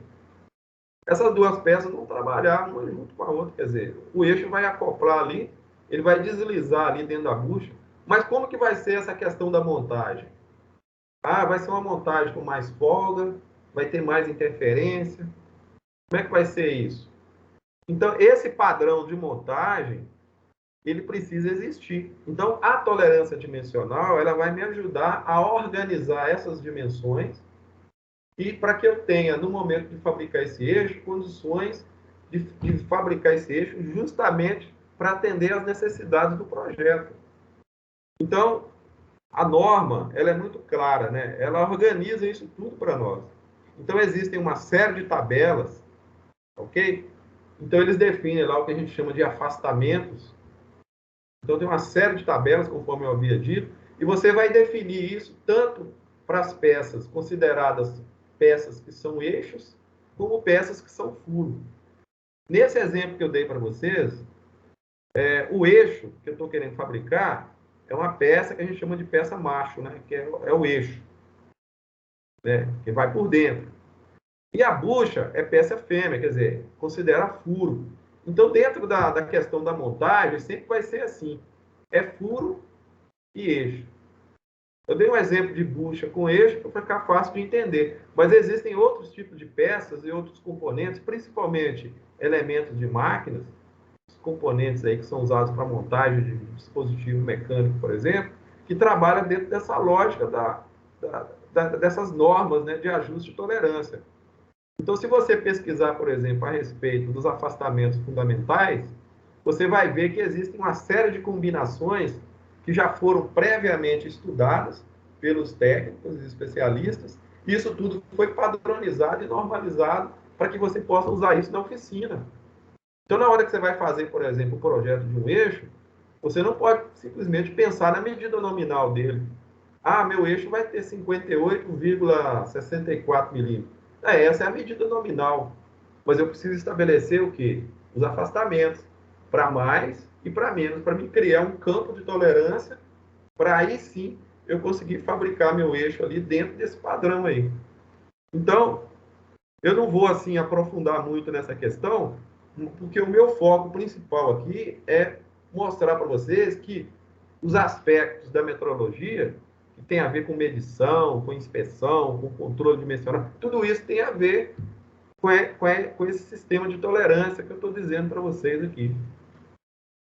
Essas duas peças vão trabalhar uma junto com a outra, quer dizer, o eixo vai acoplar ali, ele vai deslizar ali dentro da bucha, mas como que vai ser essa questão da montagem? Ah, vai ser uma montagem com mais folga, vai ter mais interferência. Como é que vai ser isso? Então, esse padrão de montagem, ele precisa existir. Então, a tolerância dimensional, ela vai me ajudar a organizar essas dimensões e para que eu tenha, no momento de fabricar esse eixo, condições de fabricar esse eixo justamente para atender às necessidades do projeto. Então, a norma, ela é muito clara, né? Ela organiza isso tudo para nós. Então, existem uma série de tabelas, ok? Então, eles definem lá o que a gente chama de afastamentos. Então, tem uma série de tabelas, conforme eu havia dito, e você vai definir isso tanto para as peças consideradas peças que são eixos, como peças que são furo. Nesse exemplo que eu dei para vocês, o eixo que eu estou querendo fabricar é uma peça que a gente chama de peça macho, né? Que é o eixo, né? Que vai por dentro. E a bucha é peça fêmea, quer dizer, considera furo. Então, dentro da questão da montagem, sempre vai ser assim. É furo e eixo. Eu dei um exemplo de bucha com eixo para ficar fácil de entender. Mas existem outros tipos de peças e outros componentes, principalmente elementos de máquinas, os componentes aí que são usados para montagem de dispositivo mecânico, por exemplo, que trabalham dentro dessa lógica dessas normas, né, de ajuste de tolerância. Então, se você pesquisar, por exemplo, a respeito dos afastamentos fundamentais, você vai ver que existem uma série de combinações que já foram previamente estudadas pelos técnicos e especialistas. Isso tudo foi padronizado e normalizado para que você possa usar isso na oficina. Então, na hora que você vai fazer, por exemplo, o projeto de um eixo, você não pode simplesmente pensar na medida nominal dele. Ah, meu eixo vai ter 58,64 milímetros. Essa é a medida nominal. Mas eu preciso estabelecer o quê? Os afastamentos, para mais e para menos, para me criar um campo de tolerância, para aí sim eu conseguir fabricar meu eixo ali dentro desse padrão aí. Então, eu não vou assim aprofundar muito nessa questão, porque o meu foco principal aqui é mostrar para vocês que os aspectos da metrologia, que tem a ver com medição, com inspeção, com controle dimensional, tudo isso tem a ver com esse sistema de tolerância que eu estou dizendo para vocês aqui.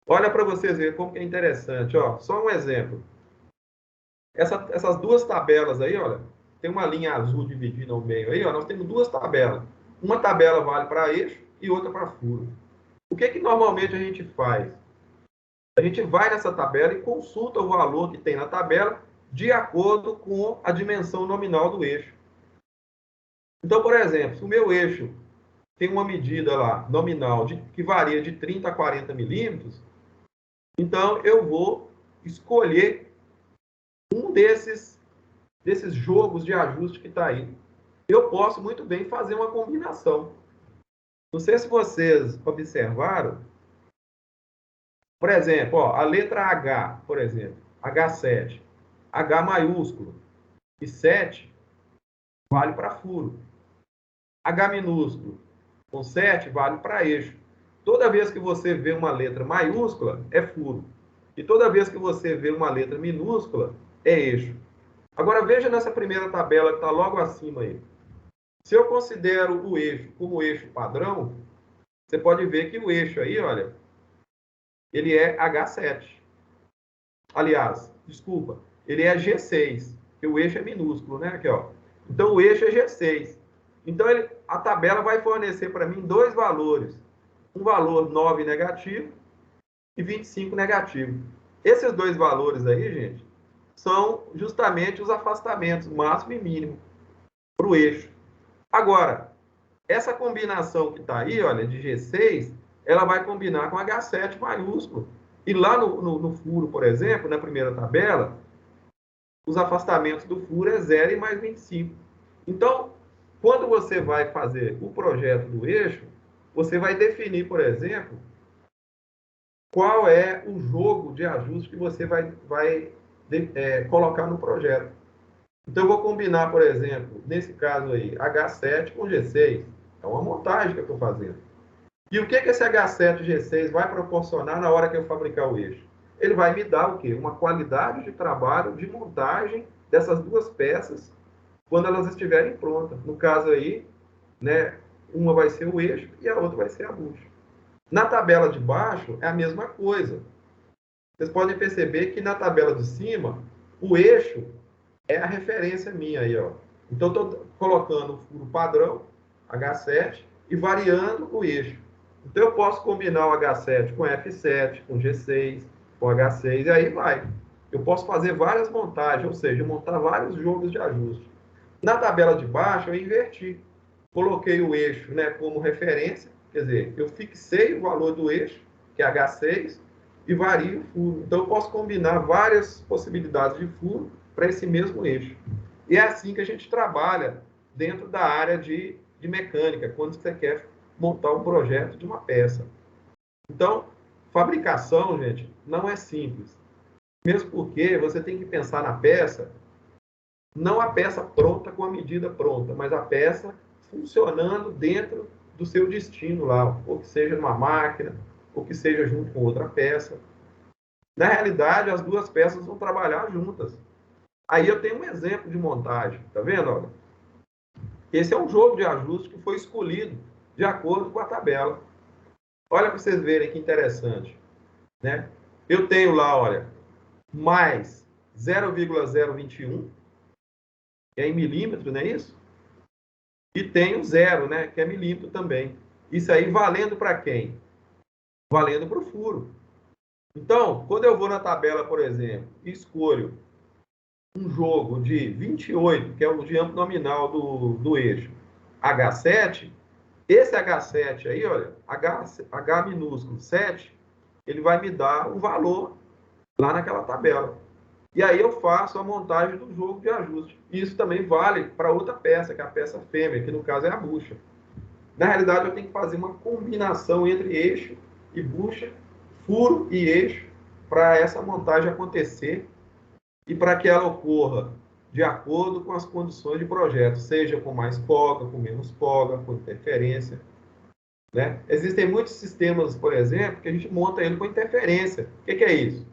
Olha para vocês verem como que é interessante. Ó, só um exemplo. Essas duas tabelas aí, olha, tem uma linha azul dividida ao meio aí, ó, nós temos duas tabelas. Uma tabela vale para eixo e outra para furo. O que normalmente a gente faz? A gente vai nessa tabela e consulta o valor que tem na tabela de acordo com a dimensão nominal do eixo. Então, por exemplo, se o meu eixo tem uma medida lá, nominal, que varia de 30 a 40 milímetros, então eu vou escolher um desses jogos de ajuste que está aí. Eu posso muito bem fazer uma combinação. Não sei se vocês observaram, por exemplo, ó, a letra H, por exemplo, H7, H maiúsculo e 7 vale para furo. H minúsculo com 7 vale para eixo. Toda vez que você vê uma letra maiúscula, é furo. E toda vez que você vê uma letra minúscula, é eixo. Agora veja nessa primeira tabela que está logo acima aí. Se eu considero o eixo como eixo padrão, você pode ver que o eixo aí, olha, ele é H7. Aliás, desculpa, ele é G6, que o eixo é minúsculo, né? Aqui, ó. Então, o eixo é G6. Então, a tabela vai fornecer para mim dois valores. Um valor 9 negativo e 25 negativo. Esses dois valores aí, gente, são justamente os afastamentos máximo e mínimo para o eixo. Agora, essa combinação que está aí, olha, de G6, ela vai combinar com H7 maiúsculo. E lá no furo, por exemplo, na primeira tabela, os afastamentos do furo é 0 e mais 25. Então, quando você vai fazer o projeto do eixo, você vai definir, por exemplo, qual é o jogo de ajuste que você vai colocar no projeto. Então, eu vou combinar, por exemplo, nesse caso aí, H7 com G6. É uma montagem que eu estou fazendo. E o que esse H7 G6 vai proporcionar na hora que eu fabricar o eixo? Ele vai me dar o quê? Uma qualidade de trabalho, de montagem dessas duas peças quando elas estiverem prontas. No caso aí, né, uma vai ser o eixo e a outra vai ser a bucha. Na tabela de baixo é a mesma coisa. Vocês podem perceber que na tabela de cima, o eixo é a referência minha aí, ó. Então, estou colocando o furo padrão, H7, e variando o eixo. Então, eu posso combinar o H7 com F7, com G6, com H6, e aí vai. Eu posso fazer várias montagens, ou seja, montar vários jogos de ajuste. Na tabela de baixo, eu inverti. Coloquei o eixo, né, como referência, quer dizer, eu fixei o valor do eixo, que é H6, e vario o furo. Então, eu posso combinar várias possibilidades de furo para esse mesmo eixo. E é assim que a gente trabalha dentro da área de mecânica, quando você quer montar um projeto de uma peça. Então, fabricação, gente, não é simples. Mesmo porque você tem que pensar na peça, não a peça pronta com a medida pronta, mas a peça funcionando dentro do seu destino lá, ou que seja numa máquina, ou que seja junto com outra peça. Na realidade, as duas peças vão trabalhar juntas. Aí eu tenho um exemplo de montagem, tá vendo? Olha, esse é um jogo de ajuste que foi escolhido de acordo com a tabela. Olha para vocês verem que interessante, né? Eu tenho lá, olha, mais 0,021, que é em milímetro, não é isso? E tenho zero, né, que é milímetro também. Isso aí valendo para quem? Valendo para o furo. Então, quando eu vou na tabela, por exemplo, e escolho um jogo de 28, que é o diâmetro nominal do eixo, H7, esse H7 aí, olha, H minúsculo 7, ele vai me dar o valor lá naquela tabela. E aí eu faço a montagem do jogo de ajuste. Isso também vale para outra peça, que é a peça fêmea, que no caso é a bucha. Na realidade, eu tenho que fazer uma combinação entre eixo e bucha, furo e eixo, para essa montagem acontecer e para que ela ocorra de acordo com as condições de projeto, seja com mais folga, com menos folga, com interferência. Né? Existem muitos sistemas, por exemplo, que a gente monta ele com interferência. O que é isso?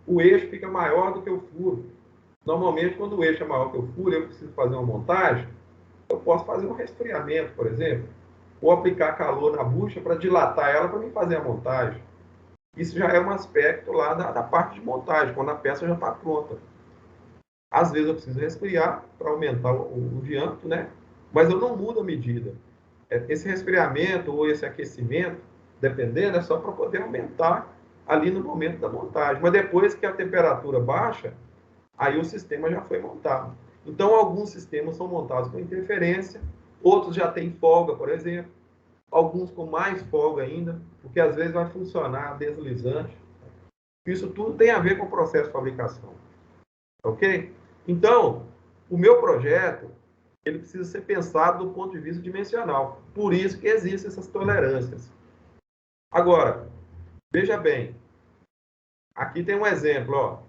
O eixo fica maior do que o furo. Normalmente, quando o eixo é maior que o furo, eu preciso fazer uma montagem, eu posso fazer um resfriamento, por exemplo, ou aplicar calor na bucha para dilatar ela para me fazer a montagem. Isso já é um aspecto lá da parte de montagem, quando a peça já está pronta. Às vezes eu preciso resfriar para aumentar o diâmetro, né? Mas eu não mudo a medida. Esse resfriamento ou esse aquecimento, dependendo, é só para poder aumentar ali no momento da montagem. Mas depois que a temperatura baixa, aí o sistema já foi montado. Então, alguns sistemas são montados com interferência, outros já têm folga, por exemplo, alguns com mais folga ainda, porque às vezes vai funcionar deslizante. Isso tudo tem a ver com o processo de fabricação. Ok? Então, o meu projeto, ele precisa ser pensado do ponto de vista dimensional. Por isso que existem essas tolerâncias. Agora, veja bem, aqui tem um exemplo, ó.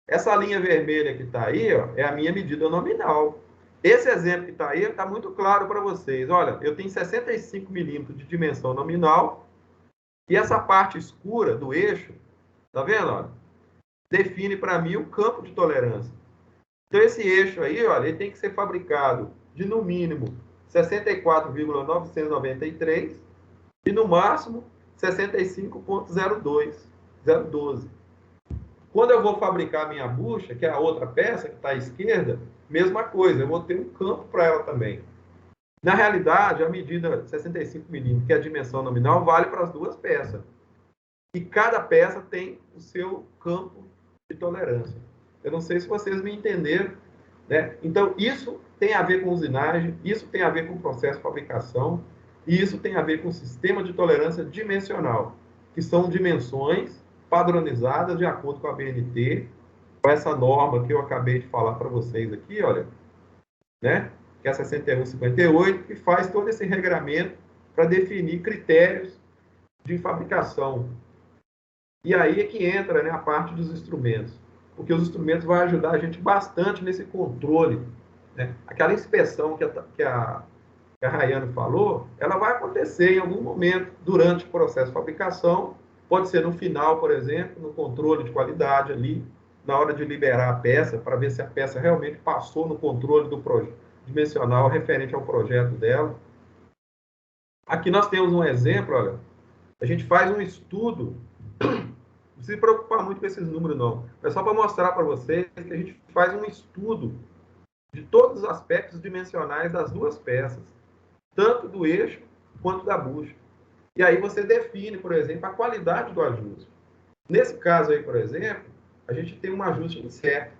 Essa linha vermelha que está aí, ó, é a minha medida nominal. Esse exemplo que está aí está muito claro para vocês. Olha, eu tenho 65 milímetros de dimensão nominal e essa parte escura do eixo, tá vendo? Olha, define para mim o campo de tolerância. Então, esse eixo aí, olha, ele tem que ser fabricado de, no mínimo, 64,993 e, no máximo, 65,012. Quando eu vou fabricar a minha bucha, que é a outra peça que está à esquerda, mesma coisa, eu vou ter um campo para ela também. Na realidade, a medida 65 milímetros, que é a dimensão nominal, vale para as duas peças. E cada peça tem o seu campo de tolerância. Eu não sei se vocês me entenderam, né? Então, isso tem a ver com usinagem, isso tem a ver com processo de fabricação, e isso tem a ver com sistema de tolerância dimensional, que são dimensões padronizadas de acordo com a BNT, com essa norma que eu acabei de falar para vocês aqui, olha, né? Que é a 6158, que faz todo esse regramento para definir critérios de fabricação. E aí é que entra, né, a parte dos instrumentos, porque os instrumentos vão ajudar a gente bastante nesse controle, né? Aquela inspeção que a Rayane falou, ela vai acontecer em algum momento durante o processo de fabricação, pode ser no final, por exemplo, no controle de qualidade ali, na hora de liberar a peça, para ver se a peça realmente passou no controle do dimensional referente ao projeto dela. Aqui nós temos um exemplo, olha, a gente faz um estudo, não precisa se preocupar muito com esses números não, é só para mostrar para vocês que a gente faz um estudo de todos os aspectos dimensionais das duas peças, tanto do eixo quanto da bucha. E aí você define, por exemplo, a qualidade do ajuste. Nesse caso aí, por exemplo, a gente tem um ajuste incerto.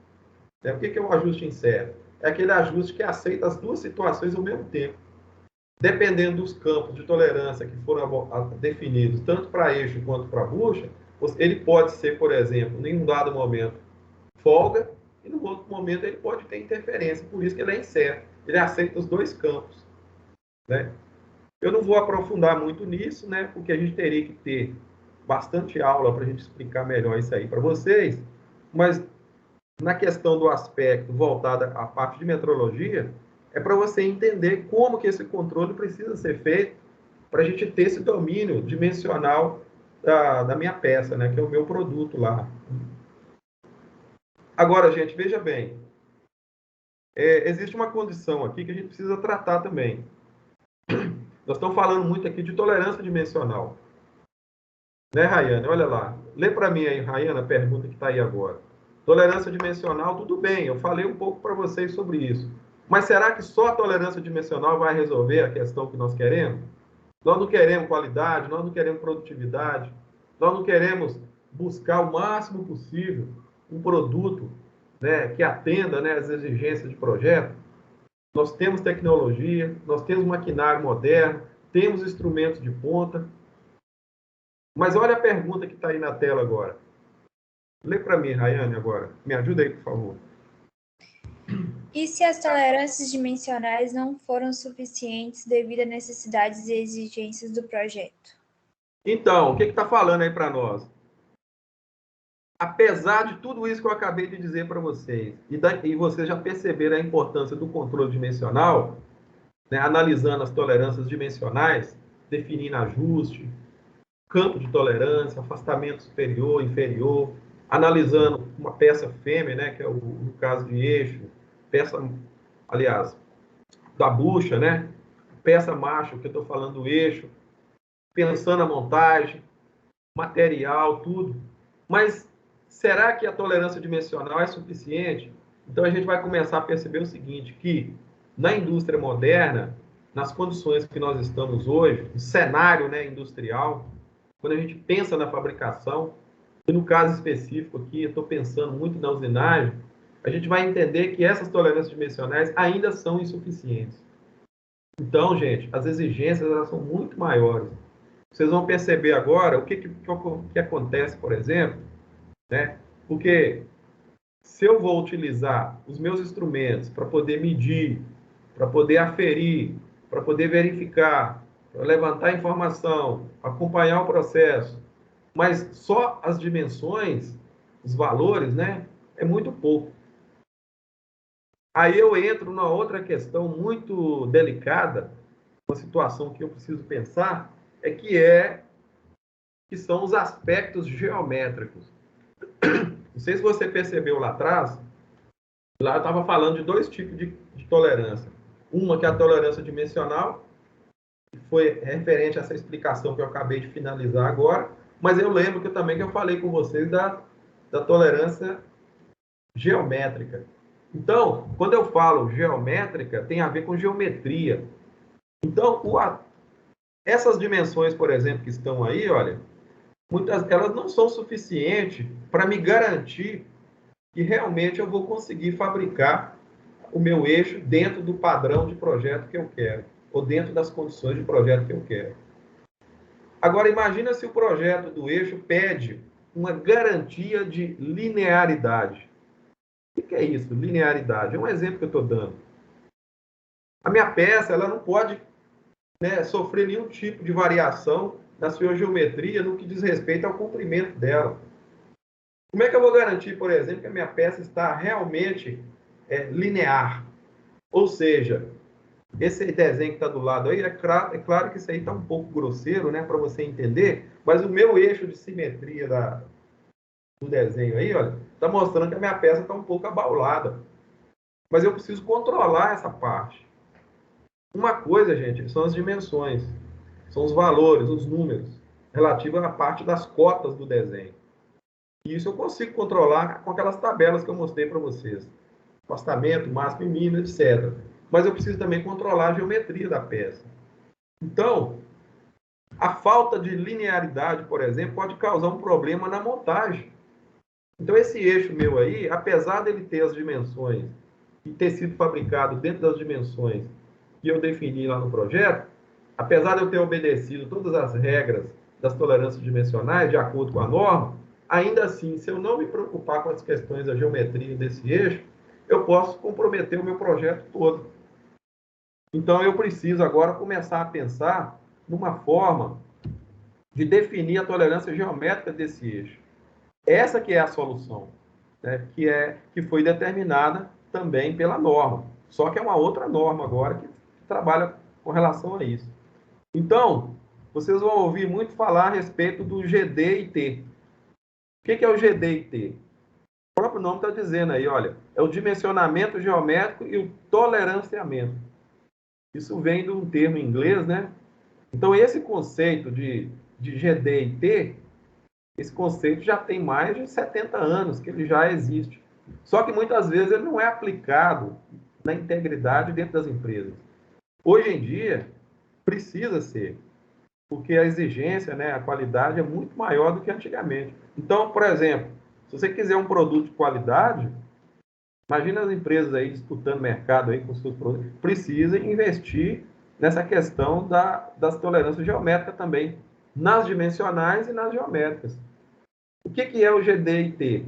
Né? O que é um ajuste incerto? É aquele ajuste que aceita as duas situações ao mesmo tempo. Dependendo dos campos de tolerância que foram definidos, tanto para eixo quanto para bucha, ele pode ser, por exemplo, em um dado momento, folga, e no outro momento ele pode ter interferência. Por isso que ele é incerto. Ele aceita os dois campos. Né? Eu não vou aprofundar muito nisso, né? Porque a gente teria que ter bastante aula para a gente explicar melhor isso aí para vocês, mas na questão do aspecto voltado à parte de metrologia, é para você entender como que esse controle precisa ser feito para a gente ter esse domínio dimensional da minha peça, né, que é o meu produto lá. Agora, gente, veja bem, existe uma condição aqui que a gente precisa tratar também. Nós estamos falando muito aqui de tolerância dimensional. Né, Rayane? Olha lá. Lê para mim aí, Rayane, a pergunta que está aí agora. Tolerância dimensional, tudo bem, eu falei um pouco para vocês sobre isso. Mas será que só a tolerância dimensional vai resolver a questão que nós queremos? Nós não queremos qualidade, nós não queremos produtividade, nós não queremos buscar o máximo possível um produto, né, que atenda, né, às exigências de projeto. Nós temos tecnologia, nós temos maquinário moderno, temos instrumentos de ponta. Mas olha a pergunta que está aí na tela agora. Lê para mim, Rayane, agora. Me ajuda aí, por favor. E se as tolerâncias dimensionais não foram suficientes devido às necessidades e exigências do projeto? Então, o que está falando aí para nós? Apesar de tudo isso que eu acabei de dizer para vocês, e vocês já perceberam a importância do controle dimensional, né, analisando as tolerâncias dimensionais, definindo ajuste, campo de tolerância, afastamento superior, inferior, analisando uma peça fêmea, né, que é no caso de eixo, peça, aliás, da bucha, né, peça macho, que eu estou falando do eixo, pensando a montagem, material, tudo. Mas será que a tolerância dimensional é suficiente? Então a gente vai começar a perceber o seguinte, que na indústria moderna, nas condições que nós estamos hoje, no cenário, né, industrial, quando a gente pensa na fabricação, e no caso específico aqui, eu estou pensando muito na usinagem, a gente vai entender que essas tolerâncias dimensionais ainda são insuficientes. Então, gente, as exigências elas são muito maiores. Vocês vão perceber agora o que acontece, por exemplo, né? Porque se eu vou utilizar os meus instrumentos para poder medir, para poder aferir, para poder verificar, para levantar informação, acompanhar o processo, mas só as dimensões, os valores, né, é muito pouco. Aí eu entro numa outra questão muito delicada, uma situação que eu preciso pensar, que são os aspectos geométricos. Não sei se você percebeu lá atrás, lá eu estava falando de dois tipos de tolerância. Uma que é a tolerância dimensional, que foi referente a essa explicação que eu acabei de finalizar agora, mas eu lembro que eu falei com vocês da tolerância geométrica. Então, quando eu falo geométrica, tem a ver com geometria. Então, essas dimensões, por exemplo, que estão aí, olha, elas não são suficientes para me garantir que realmente eu vou conseguir fabricar o meu eixo dentro do padrão de projeto que eu quero, ou dentro das condições de projeto que eu quero. Agora, imagina se o projeto do eixo pede uma garantia de linearidade. O que é isso, linearidade? É um exemplo que eu estou dando. A minha peça ela não pode, né, sofrer nenhum tipo de variação na sua geometria no que diz respeito ao comprimento dela. Como é que eu vou garantir, por exemplo, que a minha peça está realmente linear? Ou seja, esse desenho que está do lado aí, é claro que isso aí está um pouco grosseiro, né, para você entender, mas o meu eixo de simetria do desenho aí, olha, está mostrando que a minha peça está um pouco abaulada. Mas eu preciso controlar essa parte. Uma coisa, gente, são as dimensões, são os valores, os números, relativos à parte das cotas do desenho. E isso eu consigo controlar com aquelas tabelas que eu mostrei para vocês. Afastamento, máximo e mínimo, etc. Mas eu preciso também controlar a geometria da peça. Então, a falta de linearidade, por exemplo, pode causar um problema na montagem. Então, esse eixo meu aí, apesar dele ter as dimensões e ter sido fabricado dentro das dimensões que eu defini lá no projeto, apesar de eu ter obedecido todas as regras das tolerâncias dimensionais, de acordo com a norma, ainda assim, se eu não me preocupar com as questões da geometria desse eixo, eu posso comprometer o meu projeto todo. Então, eu preciso agora começar a pensar numa forma de definir a tolerância geométrica desse eixo. Essa que é a solução, né? que foi determinada também pela norma. Só que é uma outra norma agora que trabalha com relação a isso. Então, vocês vão ouvir muito falar a respeito do GD e T. O que é o GD e T? O próprio nome está dizendo aí, olha, é o dimensionamento geométrico e o toleranciamento. Isso vem de um termo em inglês, né? Então, esse conceito de GD e T, esse conceito já tem mais de 70 anos que ele já existe. Só que muitas vezes ele não é aplicado na integridade dentro das empresas. Hoje em dia, precisa ser, porque a exigência, né, a qualidade é muito maior do que antigamente. Então, por exemplo, se você quiser um produto de qualidade, imagina as empresas aí disputando mercado aí com seus produtos, precisa investir nessa questão das tolerâncias geométricas também, nas dimensionais e nas geométricas. O que é o GD&T?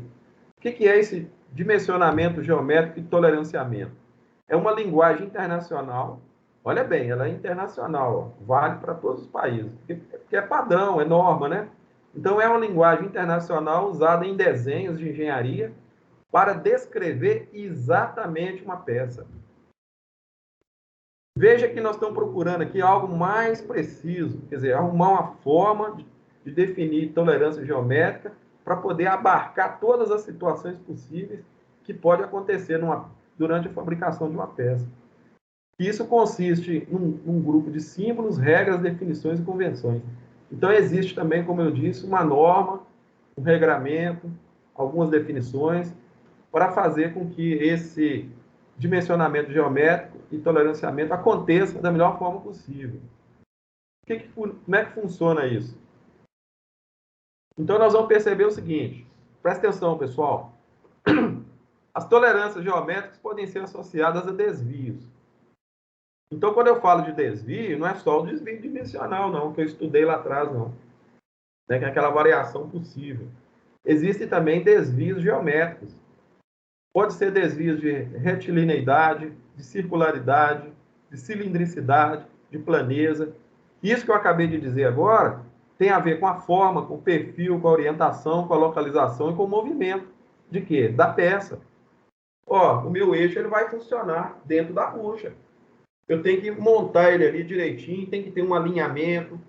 O que é esse dimensionamento geométrico e toleranciamento? É uma linguagem internacional. Olha bem, ela é internacional, ó, vale para todos os países, porque é padrão, é norma, né? Então, é uma linguagem internacional usada em desenhos de engenharia para descrever exatamente uma peça. Veja que nós estamos procurando aqui algo mais preciso, quer dizer, arrumar uma forma de definir tolerância geométrica para poder abarcar todas as situações possíveis que pode acontecer durante a fabricação de uma peça. Isso consiste num grupo de símbolos, regras, definições e convenções. Então, existe também, como eu disse, uma norma, um regramento, algumas definições, para fazer com que esse dimensionamento geométrico e toleranciamento aconteça da melhor forma possível. Como é que funciona isso? Então, nós vamos perceber o seguinte, presta atenção, pessoal. As tolerâncias geométricas podem ser associadas a desvios. Então, quando eu falo de desvio, não é só o desvio dimensional, não, que eu estudei lá atrás, não. Que é aquela variação possível. Existem também desvios geométricos. Pode ser desvios de retilineidade, de circularidade, de cilindricidade, de planeza. Isso que eu acabei de dizer agora tem a ver com a forma, com o perfil, com a orientação, com a localização e com o movimento. De quê? Da peça. Ó, o meu eixo ele vai funcionar dentro da bucha. Eu tenho que montar ele ali direitinho, tem que ter um alinhamento,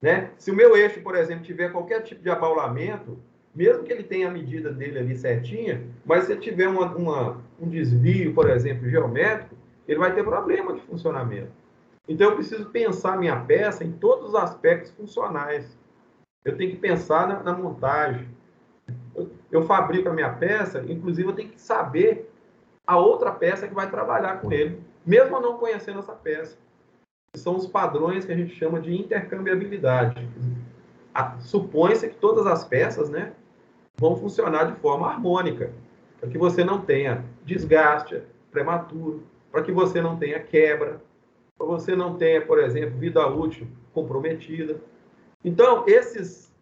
né? Se o meu eixo, por exemplo, tiver qualquer tipo de abaulamento, mesmo que ele tenha a medida dele ali certinha, mas se tiver um desvio, por exemplo, geométrico, ele vai ter problema de funcionamento. Então, eu preciso pensar a minha peça em todos os aspectos funcionais. Eu tenho que pensar na montagem. Eu fabrico a minha peça, inclusive eu tenho que saber a outra peça que vai trabalhar com ele, mesmo eu não conhecendo essa peça. São os padrões que a gente chama de intercambiabilidade. Supõe-se que todas as peças, né, vão funcionar de forma harmônica, para que você não tenha desgaste prematuro, para que você não tenha quebra, para você não tenha, por exemplo, vida útil comprometida. Então, esses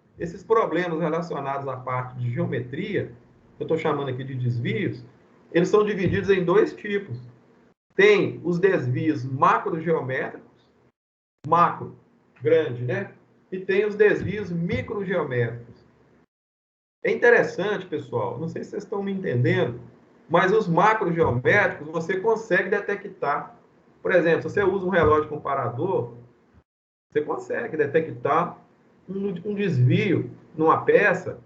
problemas relacionados à parte de geometria, que eu estou chamando aqui de desvios, eles são divididos em dois tipos. Tem os desvios macrogeométricos, macro, grande, né? E tem os desvios microgeométricos. É interessante, pessoal, não sei se vocês estão me entendendo, mas os macrogeométricos você consegue detectar. Por exemplo, se você usa um relógio comparador, você consegue detectar um desvio numa peça,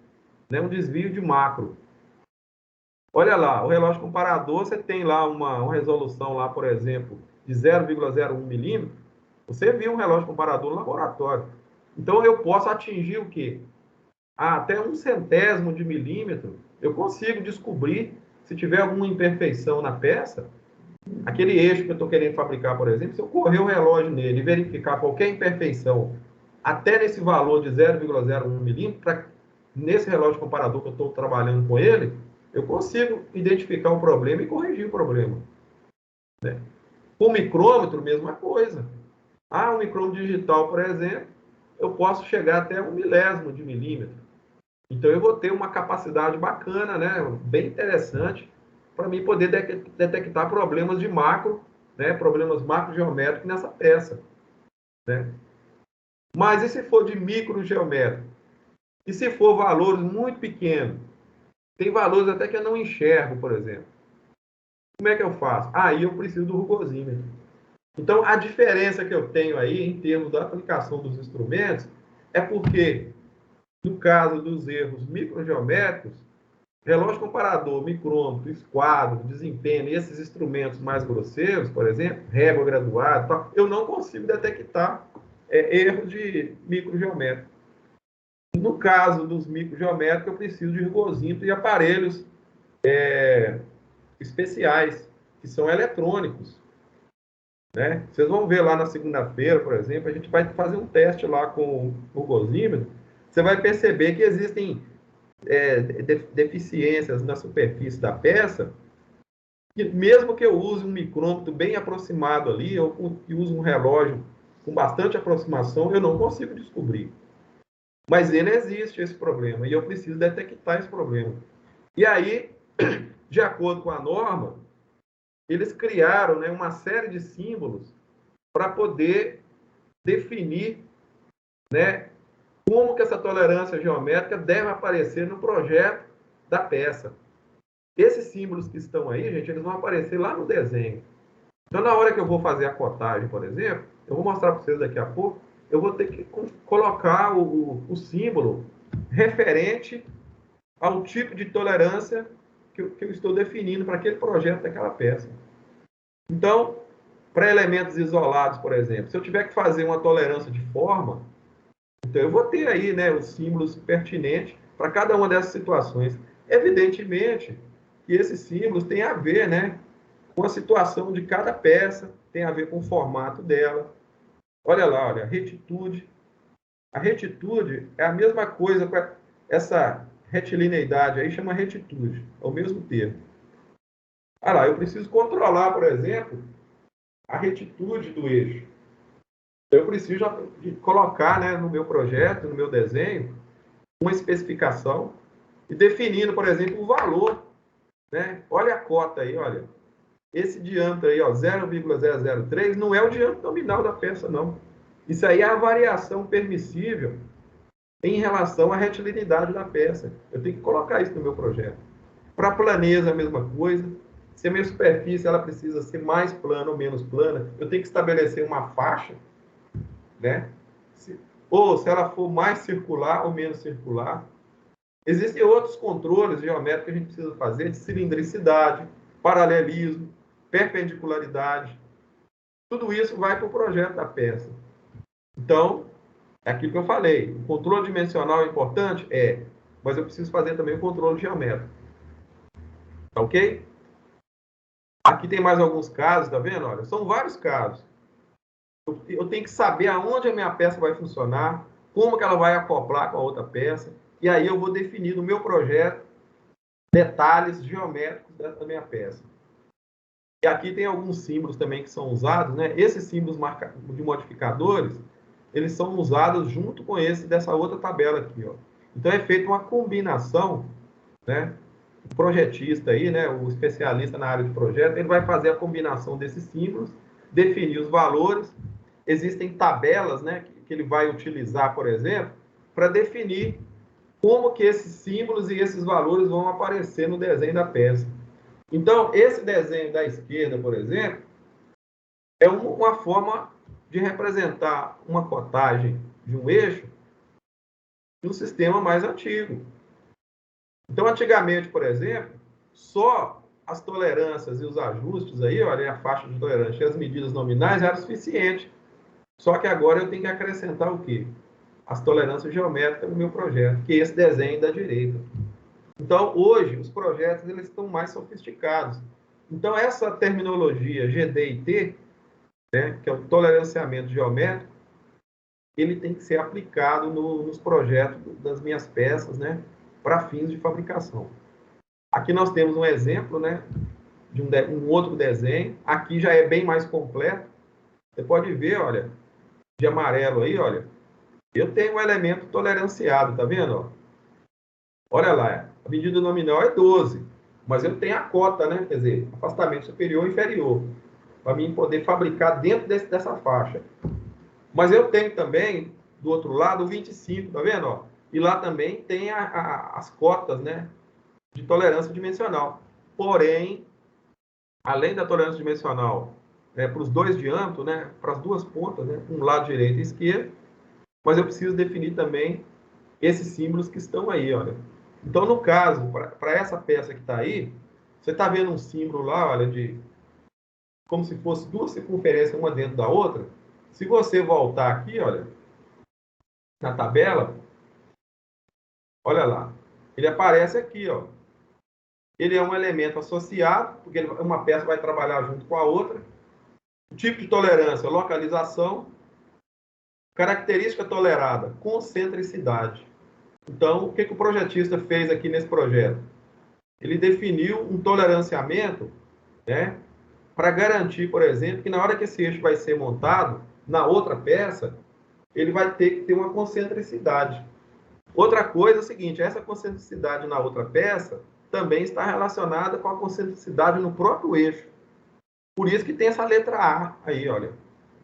né? Um desvio de macro. Olha lá, o relógio comparador, você tem lá uma resolução lá, por exemplo, de 0,01 milímetro. Você viu um relógio comparador no laboratório. Então, eu posso atingir o quê? Até 1/100º de milímetro, eu consigo descobrir se tiver alguma imperfeição na peça. Aquele eixo que eu estou querendo fabricar, por exemplo, se eu correr o relógio nele e verificar qualquer imperfeição até nesse valor de 0,01 milímetro, nesse relógio comparador que eu estou trabalhando com ele, eu consigo identificar o problema e corrigir o problema. Né? Com o micrômetro, mesma coisa. Um micrômetro digital, por exemplo, eu posso chegar até 1/1000 de milímetro. Então, eu vou ter uma capacidade bacana, né? Bem interessante, para mim poder detectar problemas de macro, né? Problemas macrogeométricos nessa peça. Né? Mas e se for de microgeométrico? E se for valores muito pequenos? Tem valores até que eu não enxergo, por exemplo. Como é que eu faço? Aí eu preciso do rugosímetro. Então, a diferença que eu tenho aí, em termos da aplicação dos instrumentos, é porque, no caso dos erros microgeométricos, relógio comparador, micrômetro, esquadro, desempenho, e esses instrumentos mais grosseiros, por exemplo, régua graduada, eu não consigo detectar erros de microgeométrico. No caso dos microgeométricos, eu preciso de rigosímetro e aparelhos especiais, que são eletrônicos. Né? Vocês vão ver lá na segunda-feira, por exemplo, a gente vai fazer um teste lá com o rigosímetro. Você vai perceber que existem deficiências na superfície da peça, que mesmo que eu use um micrômetro bem aproximado ali, ou que use um relógio com bastante aproximação, eu não consigo descobrir. Mas ele existe, esse problema, e eu preciso detectar esse problema. E aí, de acordo com a norma, eles criaram, né, uma série de símbolos para poder definir, né, como que essa tolerância geométrica deve aparecer no projeto da peça. Esses símbolos que estão aí, gente, eles vão aparecer lá no desenho. Então, na hora que eu vou fazer a cotagem, por exemplo, eu vou mostrar para vocês daqui a pouco, eu vou ter que colocar o símbolo referente ao tipo de tolerância que eu estou definindo para aquele projeto daquela peça. Então, para elementos isolados, por exemplo, se eu tiver que fazer uma tolerância de forma, então eu vou ter aí, né, os símbolos pertinentes para cada uma dessas situações. Evidentemente que esses símbolos têm a ver, né, com a situação de cada peça, tem a ver com o formato dela. Olha lá, olha, retitude. A retitude é a mesma coisa com essa retilineidade aí, chama retitude, é o mesmo termo. Olha lá, eu preciso controlar, por exemplo, a retitude do eixo. Eu preciso de colocar, né, no meu projeto, no meu desenho, uma especificação e definindo, por exemplo, o valor. Né? Olha a cota aí, olha. Esse diâmetro aí, ó, 0,003, não é o diâmetro nominal da peça, não. Isso aí é a variação permissível em relação à retilinidade da peça. Eu tenho que colocar isso no meu projeto. Para a planeza, a mesma coisa. Se a minha superfície ela precisa ser mais plana ou menos plana, eu tenho que estabelecer uma faixa, né? Ou se ela for mais circular ou menos circular. Existem outros controles geométricos que a gente precisa fazer, de cilindricidade, paralelismo, perpendicularidade. Tudo isso vai para o projeto da peça. Então, é aquilo que eu falei. O controle dimensional é importante? É. Mas eu preciso fazer também o controle geométrico. Tá ok? Aqui tem mais alguns casos, tá vendo? Olha, são vários casos. Eu tenho que saber aonde a minha peça vai funcionar, como que ela vai acoplar com a outra peça, e aí eu vou definir no meu projeto detalhes geométricos da minha peça. E aqui tem alguns símbolos também que são usados, né? Esses símbolos de modificadores, eles são usados junto com esse dessa outra tabela aqui, ó. Então é feita uma combinação, né? O projetista aí, né, o especialista na área de projeto, ele vai fazer a combinação desses símbolos, definir os valores. Existem tabelas, né, que ele vai utilizar, por exemplo, para definir como que esses símbolos e esses valores vão aparecer no desenho da peça. Então, esse desenho da esquerda, por exemplo, é uma forma de representar uma cotagem de um eixo de um sistema mais antigo. Então, antigamente, por exemplo, só as tolerâncias e os ajustes aí, olha, a faixa de tolerância e as medidas nominais eram suficientes. Só que agora eu tenho que acrescentar o quê? As tolerâncias geométricas no meu projeto, que é esse desenho da direita. Então, hoje, os projetos eles estão mais sofisticados. Então, essa terminologia GD e T, né, que é o toleranciamento geométrico, ele tem que ser aplicado nos projetos das minhas peças, né, para fins de fabricação. Aqui nós temos um exemplo, né, de um outro desenho. Aqui já é bem mais completo. Você pode ver, olha, de amarelo aí, olha, eu tenho um elemento toleranciado, tá vendo? Ó? Olha lá, a medida nominal é 12, mas eu tenho a cota, né? Quer dizer, afastamento superior e inferior, para mim poder fabricar dentro dessa faixa. Mas eu tenho também, do outro lado, o 25, tá vendo? Ó? E lá também tem as cotas, né? De tolerância dimensional. Porém, além da tolerância dimensional, para os dois diâmetros, né, para as duas pontas, né, um lado direito e esquerdo, mas eu preciso definir também esses símbolos que estão aí, olha. Então, no caso, para essa peça que está aí, você está vendo um símbolo lá, olha, de como se fosse duas circunferências uma dentro da outra. Se você voltar aqui, olha, na tabela, olha lá, ele aparece aqui, ó. Ele é um elemento associado, porque uma peça vai trabalhar junto com a outra. O tipo de tolerância, localização. Característica tolerada, concentricidade. Então, o que o projetista fez aqui nesse projeto? Ele definiu um toleranciamento, né, para garantir, por exemplo, que na hora que esse eixo vai ser montado, na outra peça, ele vai ter que ter uma concentricidade. Outra coisa é o seguinte, essa concentricidade na outra peça também está relacionada com a concentricidade no próprio eixo. Por isso que tem essa letra A aí, olha.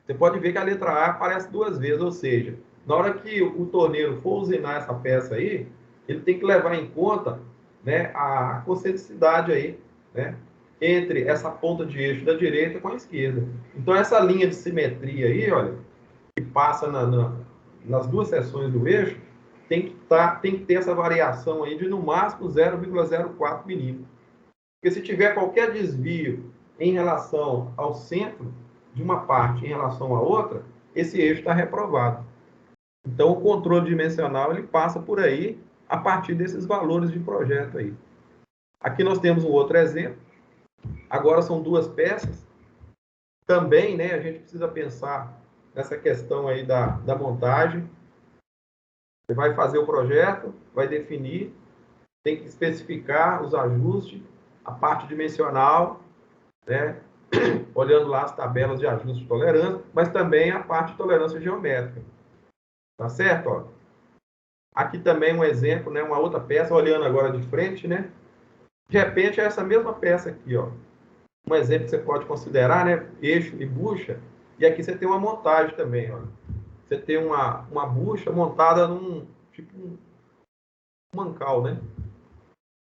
Você pode ver que a letra A aparece duas vezes, ou seja, na hora que o torneiro for usinar essa peça aí, ele tem que levar em conta, né, a concentricidade aí, né, entre essa ponta de eixo da direita com a esquerda. Então, essa linha de simetria aí, olha, que passa nas duas seções do eixo, tem que ter essa variação aí de no máximo 0,04 milímetros. Porque se tiver qualquer desvio em relação ao centro de uma parte em relação à outra, esse eixo está reprovado. Então, o controle dimensional ele passa por aí a partir desses valores de projeto aí. Aqui nós temos um outro exemplo. Agora são duas peças. Também, né, a gente precisa pensar nessa questão aí da montagem. Você vai fazer o projeto, vai definir, tem que especificar os ajustes, a parte dimensional, né? Olhando lá as tabelas de ajuste de tolerância, mas também a parte de tolerância geométrica. Tá certo? Ó? Aqui também um exemplo, né? Uma outra peça, olhando agora de frente, né? De repente é essa mesma peça aqui, ó. Um exemplo que você pode considerar, né? Eixo e bucha. E aqui você tem uma montagem também, ó. Você tem uma bucha montada num tipo um mancal, né?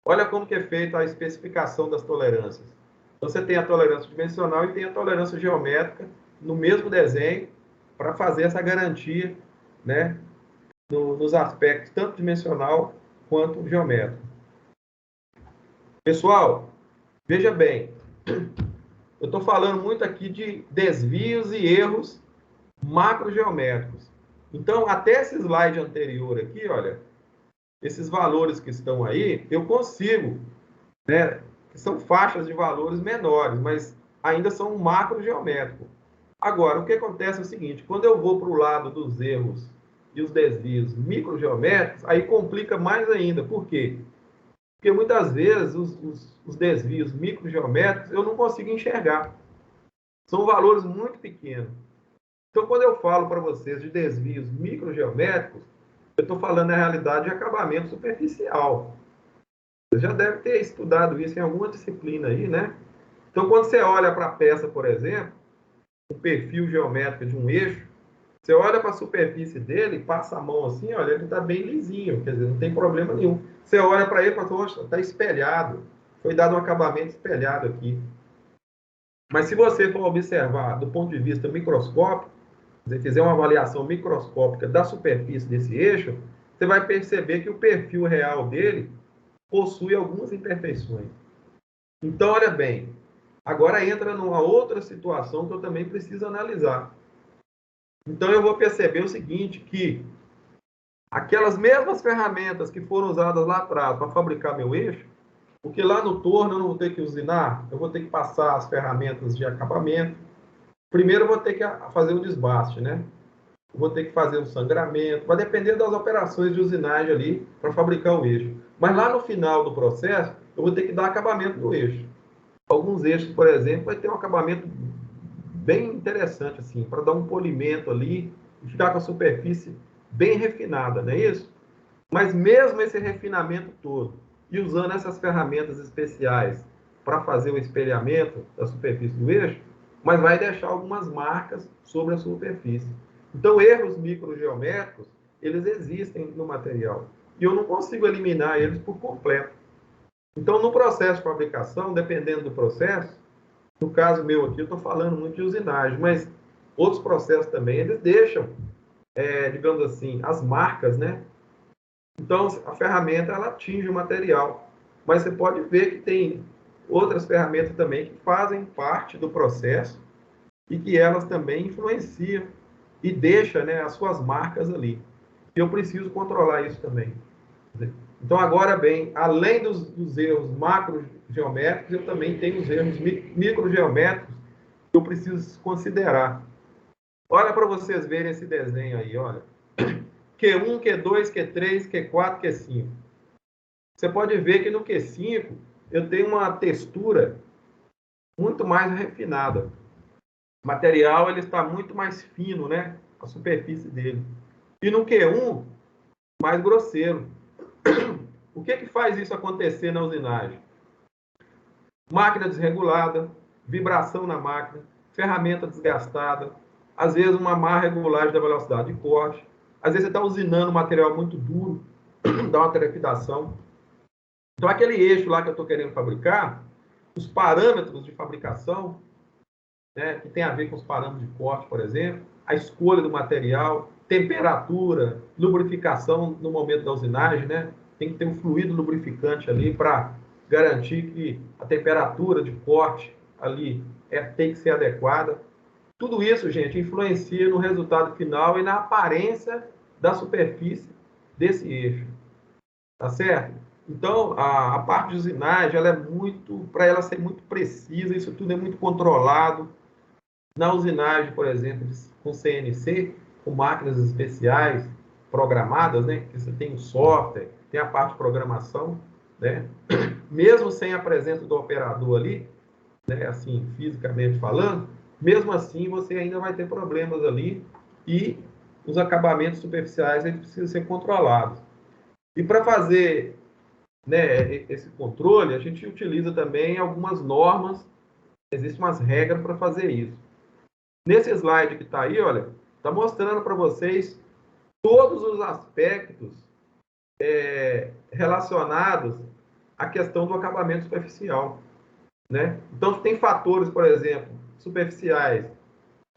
Olha como que é feita a especificação das tolerâncias. Então, você tem a tolerância dimensional e tem a tolerância geométrica no mesmo desenho para fazer essa garantia, né, nos aspectos tanto dimensional quanto geométrico. Pessoal, veja bem, eu estou falando muito aqui de desvios e erros macrogeométricos. Então, até esse slide anterior aqui, olha, esses valores que estão aí, eu consigo, né, que são faixas de valores menores, mas ainda são um macro geométrico. Agora, o que acontece é o seguinte, quando eu vou para o lado dos erros e os desvios microgeométricos, aí complica mais ainda. Por quê? Porque muitas vezes os desvios microgeométricos eu não consigo enxergar. São valores muito pequenos. Então, quando eu falo para vocês de desvios microgeométricos, eu estou falando, na realidade, de acabamento superficial. Você já deve ter estudado isso em alguma disciplina aí, né? Então, quando você olha para a peça, por exemplo, o perfil geométrico de um eixo, você olha para a superfície dele, passa a mão assim, olha, ele está bem lisinho, quer dizer, não tem problema nenhum. Você olha para ele e fala, está espelhado, foi dado um acabamento espelhado aqui. Mas se você for observar do ponto de vista microscópico, se você fizer uma avaliação microscópica da superfície desse eixo, você vai perceber que o perfil real dele possui algumas imperfeições. Então, olha bem, agora entra numa outra situação que eu também preciso analisar. Então, eu vou perceber o seguinte, que aquelas mesmas ferramentas que foram usadas lá atrás para fabricar meu eixo, porque lá no torno eu não vou ter que usinar, eu vou ter que passar as ferramentas de acabamento. Primeiro eu vou ter que fazer o desbaste, né? Eu vou ter que fazer o sangramento, vai depender das operações de usinagem ali para fabricar o eixo. Mas lá no final do processo, eu vou ter que dar acabamento no eixo. Alguns eixos, por exemplo, vai ter um acabamento bem interessante, assim, para dar um polimento ali e ficar com a superfície bem refinada, não é isso? Mas mesmo esse refinamento todo, e usando essas ferramentas especiais para fazer o espelhamento da superfície do eixo, mas vai deixar algumas marcas sobre a superfície. Então, erros microgeométricos, eles existem no material. E eu não consigo eliminar eles por completo. Então, no processo de fabricação, dependendo do processo, No caso meu aqui, eu estou falando muito de usinagem, mas outros processos também, eles deixam, digamos assim, as marcas, né? Então, a ferramenta, ela atinge o material. Mas você pode ver que tem outras ferramentas também que fazem parte do processo e que elas também influenciam e deixam, né, as suas marcas ali. E eu preciso controlar isso também. Então, agora bem, além dos erros macrogeométricos, eu também tenho os erros microgeométricos que eu preciso considerar. Olha para vocês verem esse desenho aí, olha. Q1, Q2, Q3, Q4, Q5. Você pode ver que no Q5 eu tenho uma textura muito mais refinada. O material ele está muito mais fino, né? A superfície dele. E no Q1, mais grosseiro. O que faz isso acontecer na usinagem? Máquina desregulada, vibração na máquina, ferramenta desgastada, às vezes uma má regulagem da velocidade de corte, às vezes você está usinando material muito duro, dá uma trepidação. Então, aquele eixo lá que eu estou querendo fabricar, os parâmetros de fabricação, né, que tem a ver com os parâmetros de corte, por exemplo, a escolha do material, temperatura, lubrificação no momento da usinagem, né? Tem que ter um fluido lubrificante ali para garantir que a temperatura de corte ali tem que ser adequada. Tudo isso, gente, influencia no resultado final e na aparência da superfície desse eixo. Tá certo? Então, a parte de usinagem, ela é muito, para ela ser muito precisa, isso tudo é muito controlado. Na usinagem, por exemplo, com CNC, com máquinas especiais programadas, né? Que você tem o software, tem a parte de programação, né? Mesmo sem a presença do operador ali, né? Assim, fisicamente falando, mesmo assim você ainda vai ter problemas ali e os acabamentos superficiais eles precisam ser controlados. E para fazer, né, esse controle, a gente utiliza também algumas normas, existem umas regras para fazer isso. Nesse slide que está aí, olha, está mostrando para vocês todos os aspectos relacionados à questão do acabamento superficial, né? Então, tem fatores, por exemplo, superficiais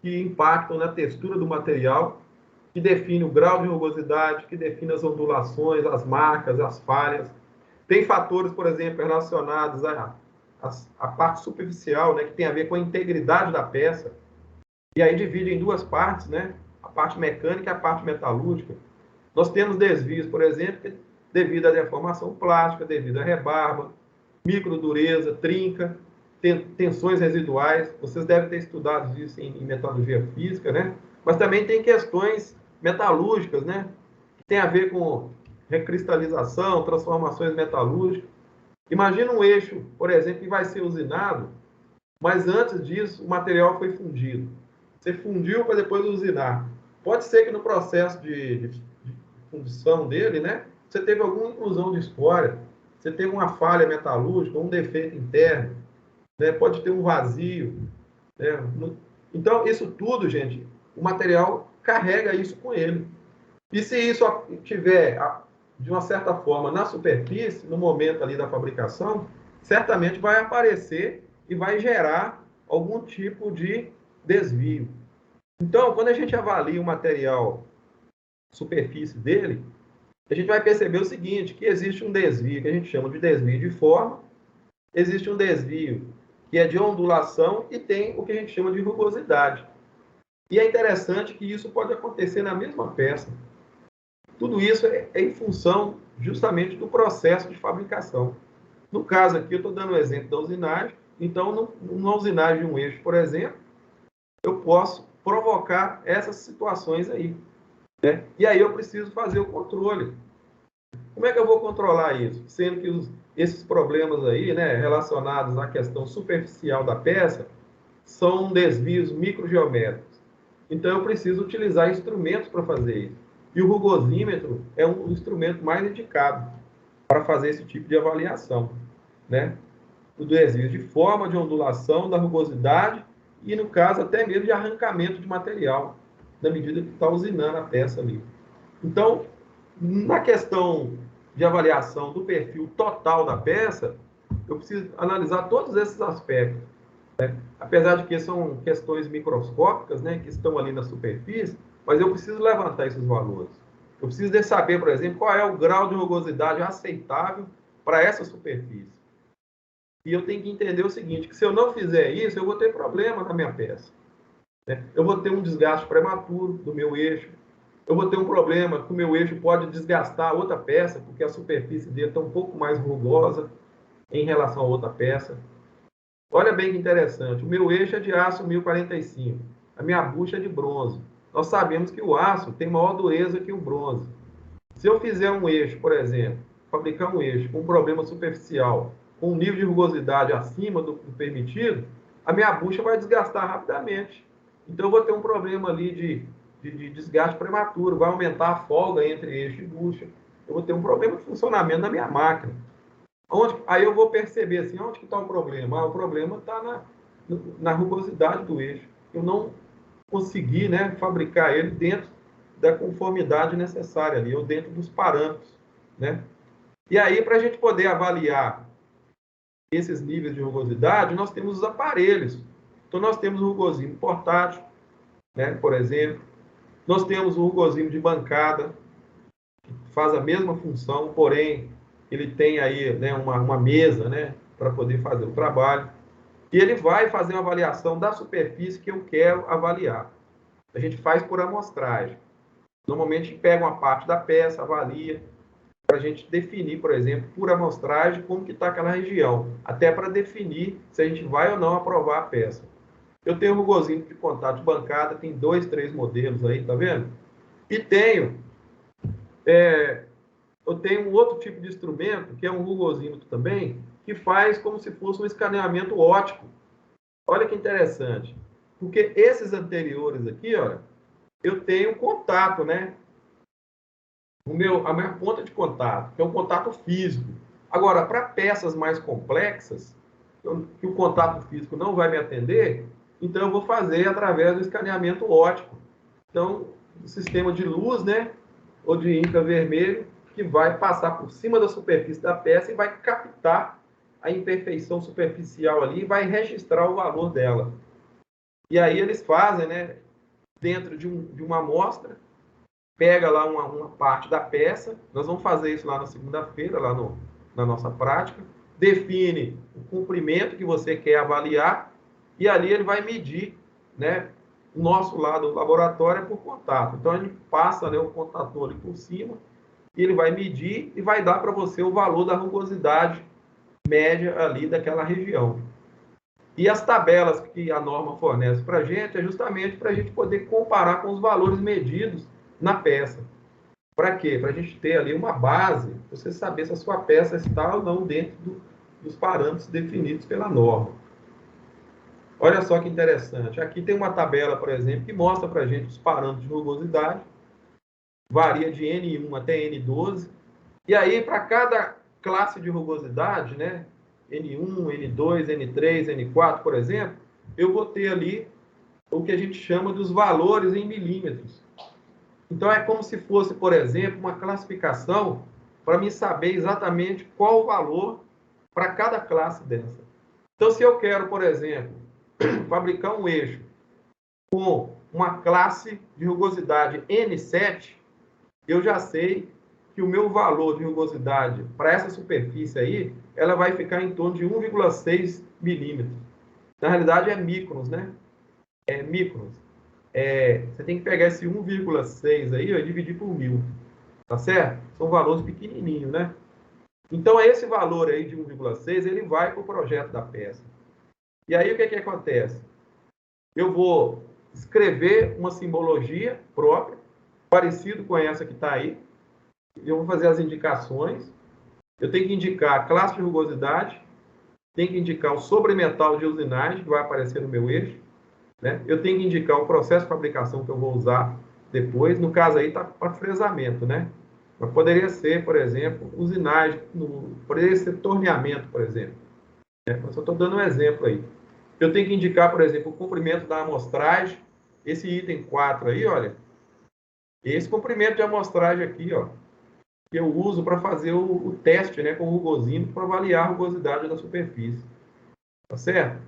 que impactam na textura do material, que define o grau de rugosidade, que define as ondulações, as marcas, as falhas. Tem fatores, por exemplo, relacionados à parte superficial, né, que tem a ver com a integridade da peça. E aí divide em duas partes, né? A parte mecânica e a parte metalúrgica. Nós temos desvios, por exemplo, devido à deformação plástica, devido à rebarba, microdureza, trinca, tensões residuais. Vocês devem ter estudado isso em metalurgia física, né? Mas também tem questões metalúrgicas, né? Que tem a ver com recristalização, transformações metalúrgicas. Imagina um eixo, por exemplo, que vai ser usinado, mas antes disso o material foi fundido. Você fundiu para depois usinar. Pode ser que no processo de fundição dele, né, você teve alguma inclusão de escória, você teve uma falha metalúrgica, um defeito interno, né, pode ter um vazio. Né? Então, isso tudo, gente, o material carrega isso com ele. E se isso tiver, de uma certa forma, na superfície, no momento ali da fabricação, certamente vai aparecer e vai gerar algum tipo de desvio. Então, quando a gente avalia o material, superfície dele, a gente vai perceber o seguinte, que existe um desvio que a gente chama de desvio de forma, existe um desvio que é de ondulação e tem o que a gente chama de rugosidade. E é interessante que isso pode acontecer na mesma peça. Tudo isso é em função justamente do processo de fabricação. No caso aqui, eu estou dando o exemplo da usinagem. Então, numa usinagem de um eixo, por exemplo, eu posso provocar essas situações aí. Né? E aí eu preciso fazer o controle. Como é que eu vou controlar isso? Sendo que esses problemas aí, né, relacionados à questão superficial da peça, são desvios microgeométricos. Então, eu preciso utilizar instrumentos para fazer isso. E o rugosímetro é um instrumento mais indicado para fazer esse tipo de avaliação. Né? O desvio de forma, de ondulação, da rugosidade e, no caso, até mesmo de arrancamento de material, na medida que está usinando a peça ali. Então, na questão de avaliação do perfil total da peça, eu preciso analisar todos esses aspectos. Apesar de que são questões microscópicas, né, que estão ali na superfície, mas eu preciso levantar esses valores. Eu preciso de saber, por exemplo, qual é o grau de rugosidade aceitável para essa superfície. E eu tenho que entender o seguinte, que se eu não fizer isso, eu vou ter problema na minha peça. Né? Eu vou ter um desgaste prematuro do meu eixo. Eu vou ter um problema que o meu eixo pode desgastar outra peça, porque a superfície dele está um pouco mais rugosa em relação a outra peça. Olha bem que interessante. O meu eixo é de aço 1045. A minha bucha é de bronze. Nós sabemos que o aço tem maior dureza que o bronze. Se eu fizer um eixo, por exemplo, fabricar um eixo com um problema superficial, com um nível de rugosidade acima do permitido, a minha bucha vai desgastar rapidamente. Então, eu vou ter um problema ali de desgaste prematuro, vai aumentar a folga entre eixo e bucha. Eu vou ter um problema de funcionamento da minha máquina. Aí eu vou perceber assim, onde que está o problema? O problema está na rugosidade do eixo. Eu não consegui, né, fabricar ele dentro da conformidade necessária ali, ou dentro dos parâmetros, né? E aí, para a gente poder avaliar esses níveis de rugosidade, nós temos os aparelhos. Então, nós temos o rugosímetro portátil, né, por exemplo. Nós temos o rugosímetro de bancada, que faz a mesma função, porém, ele tem aí, né, uma mesa, né, para poder fazer o trabalho. E ele vai fazer uma avaliação da superfície que eu quero avaliar. A gente faz por amostragem. Normalmente pega uma parte da peça, avalia, para a gente definir, por exemplo, por amostragem, como que está aquela região, até para definir se a gente vai ou não aprovar a peça. Eu tenho um rugosímetro de contato de bancada, tem 2, 3 modelos aí, tá vendo? E eu tenho um outro tipo de instrumento, que é um rugosímetro também, que faz como se fosse um escaneamento óptico. Olha que interessante. Porque esses anteriores aqui, olha, eu tenho contato, né? A minha ponta de contato, que é um contato físico. Agora, para peças mais complexas, que o contato físico não vai me atender, então eu vou fazer através do escaneamento óptico. Então, o sistema de luz, né, ou de infravermelho, que vai passar por cima da superfície da peça e vai captar a imperfeição superficial ali e vai registrar o valor dela. E aí eles fazem, né, dentro de uma amostra, pega lá uma parte da peça, nós vamos fazer isso lá na segunda-feira, lá na nossa prática, define o comprimento que você quer avaliar, e ali ele vai medir, né, o nosso lado do laboratório é por contato. Então, a gente passa, né, o contator ali por cima, e ele vai medir e vai dar para você o valor da rugosidade média ali daquela região. E as tabelas que a norma fornece para a gente é justamente para a gente poder comparar com os valores medidos na peça. Para quê? Para a gente ter ali uma base, você saber se a sua peça está ou não dentro dos parâmetros definidos pela norma. Olha só que interessante. Aqui tem uma tabela, por exemplo, que mostra para a gente os parâmetros de rugosidade. Varia de N1 até N12. E aí, para cada classe de rugosidade, né, N1, N2, N3, N4, por exemplo, eu vou ter ali o que a gente chama dos valores em milímetros. Então, é como se fosse, por exemplo, uma classificação para me saber exatamente qual o valor para cada classe dessa. Então, se eu quero, por exemplo, fabricar um eixo com uma classe de rugosidade N7, eu já sei que o meu valor de rugosidade para essa superfície aí, ela vai ficar em torno de 1,6 milímetros. Na realidade, é microns, né? É microns. Você tem que pegar esse 1,6 aí e dividir por 1000. Tá certo? São valores pequenininhos, né? Então, esse valor aí de 1,6, ele vai para o projeto da peça. E aí, o que acontece? Eu vou escrever uma simbologia própria, parecido com essa que está aí. Eu vou fazer as indicações. Eu tenho que indicar a classe de rugosidade, tenho que indicar o sobremetal de usinagem, que vai aparecer no meu eixo, né? Eu tenho que indicar o processo de fabricação que eu vou usar depois. No caso aí, está para fresamento, né? Mas poderia ser, por exemplo, usinagem, poderia ser torneamento, por exemplo. Eu só estou dando um exemplo aí. Eu tenho que indicar, por exemplo, o comprimento da amostragem. Esse item 4 aí, olha. Esse comprimento de amostragem aqui, ó, que eu uso para fazer o teste, né, com o rugosímetro para avaliar a rugosidade da superfície. Tá certo?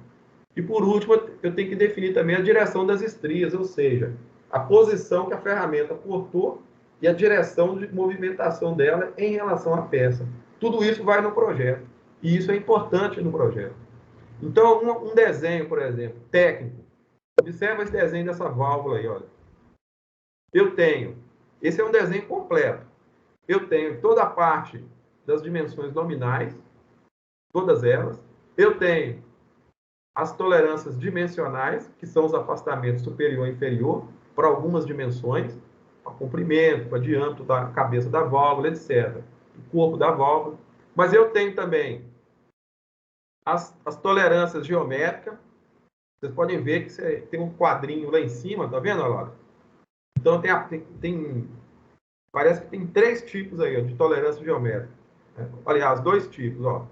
E, por último, eu tenho que definir também a direção das estrias, ou seja, a posição que a ferramenta cortou e a direção de movimentação dela em relação à peça. Tudo isso vai no projeto. E isso é importante no projeto. Então, um desenho, por exemplo, técnico. Observa esse desenho dessa válvula aí, olha. Eu tenho, esse é um desenho completo. Eu tenho toda a parte das dimensões nominais, todas elas. Eu tenho as tolerâncias dimensionais, que são os afastamentos superior e inferior, para algumas dimensões, para comprimento, para diâmetro da cabeça da válvula, etc. O corpo da válvula. Mas eu tenho também as tolerâncias geométricas. Vocês podem ver que você tem um quadrinho lá em cima, tá vendo, Laura? Então, parece que tem 3 tipos aí, ó, de tolerância geométrica. Aliás, 2 tipos, ó.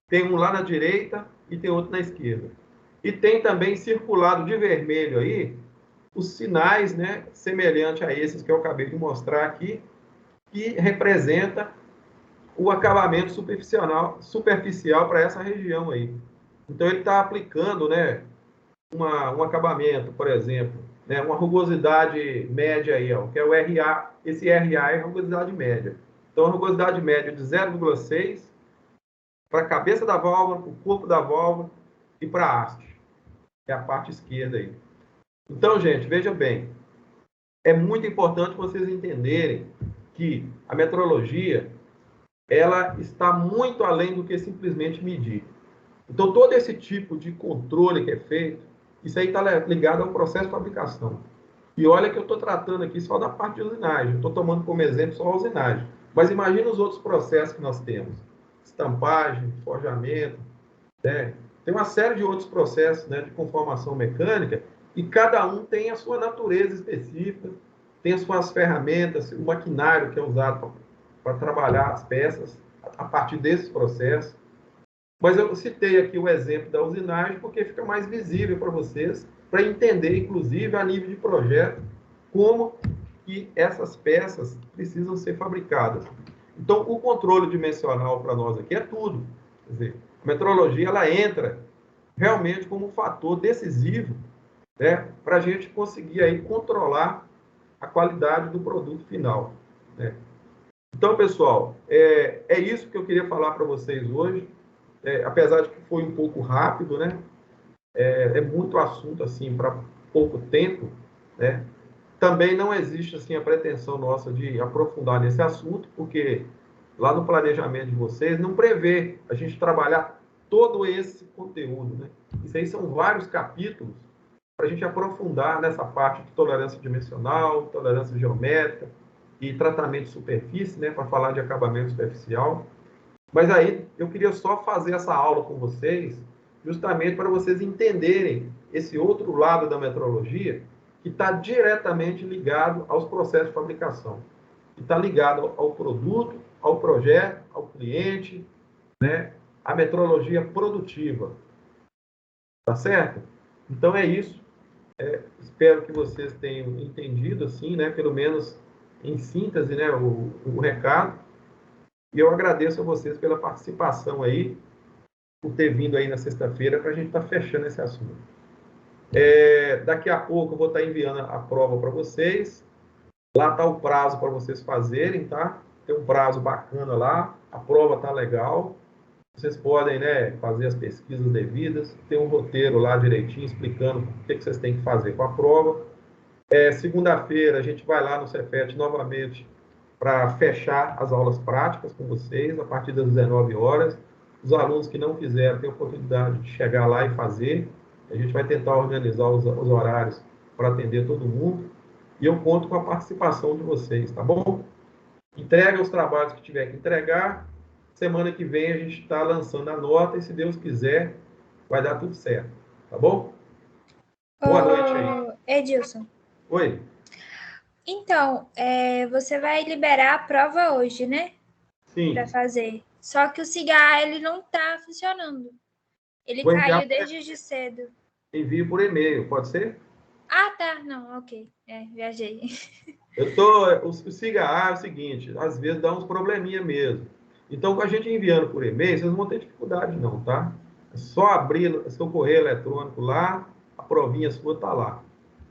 Tem um lá na direita e tem outro na esquerda. E tem também circulado de vermelho aí os sinais, né, semelhante a esses que eu acabei de mostrar aqui, que representa o acabamento superficial para essa região aí. Então, ele está aplicando, né, um acabamento, por exemplo, né, uma rugosidade média aí, ó, que é o RA. Esse RA é a rugosidade média. Então, a rugosidade média de 0,6 para a cabeça da válvula, para o corpo da válvula e para a haste, que é a parte esquerda aí. Então, gente, veja bem, é muito importante vocês entenderem que a metrologia, ela está muito além do que simplesmente medir. Então, todo esse tipo de controle que é feito, isso aí está ligado ao processo de fabricação. E olha que eu estou tratando aqui só da parte de usinagem, estou tomando como exemplo só a usinagem. Mas imagina os outros processos que nós temos. Estampagem, forjamento, né? Tem uma série de outros processos, né, de conformação mecânica, e cada um tem a sua natureza específica, tem as suas ferramentas, o maquinário que é usado para trabalhar as peças a partir desses processos. Mas eu citei aqui o exemplo da usinagem porque fica mais visível para vocês, para entender, inclusive, a nível de projeto, como que essas peças precisam ser fabricadas. Então, o controle dimensional para nós aqui é tudo. Quer dizer, a metrologia ela entra realmente como um fator decisivo, né, para a gente conseguir aí controlar a qualidade do produto final, né? Então, pessoal, é isso que eu queria falar para vocês hoje. Apesar de que foi um pouco rápido, né? É muito assunto assim para pouco tempo, né? Também não existe assim a pretensão nossa de aprofundar nesse assunto, porque lá no planejamento de vocês não prevê a gente trabalhar todo esse conteúdo, né? Isso aí são vários capítulos para a gente aprofundar nessa parte de tolerância dimensional, tolerância geométrica e tratamento de superfície, né? Para falar de acabamento superficial. Mas aí eu queria só fazer essa aula com vocês, justamente para vocês entenderem esse outro lado da metrologia, que está diretamente ligado aos processos de fabricação, que está ligado ao produto, ao projeto, ao cliente, né? A metrologia produtiva. Tá certo? Então é isso. Espero que vocês tenham entendido, assim, né? Pelo menos em síntese, né? O recado. E eu agradeço a vocês pela participação aí, por ter vindo aí na sexta-feira para a gente estar fechando esse assunto. Daqui a pouco eu vou estar enviando a prova para vocês. Lá está o prazo para vocês fazerem, tá? Tem um prazo bacana lá, a prova está legal. Vocês podem, né, fazer as pesquisas devidas. Tem um roteiro lá direitinho explicando o que vocês têm que fazer com a prova. Segunda-feira a gente vai lá no Cefet novamente para fechar as aulas práticas com vocês, a partir das 19 horas. Os alunos que não fizeram têm a oportunidade de chegar lá e fazer. A gente vai tentar organizar os horários para atender todo mundo. E eu conto com a participação de vocês, tá bom? Entrega os trabalhos que tiver que entregar. Semana que vem a gente está lançando a nota e, se Deus quiser, vai dar tudo certo, tá bom? Boa noite aí. Edilson. Oi. Então, você vai liberar a prova hoje, né? Sim. Para fazer. Só que o cigarro, ele não está funcionando. Ele caiu desde de cedo. Envio por e-mail, pode ser? Ah, tá. Não, ok. Viajei. O cigarro é o seguinte, às vezes dá uns probleminha mesmo. Então, com a gente enviando por e-mail, vocês não vão ter dificuldade não, tá? É só abrir seu correio eletrônico lá, a provinha sua está lá.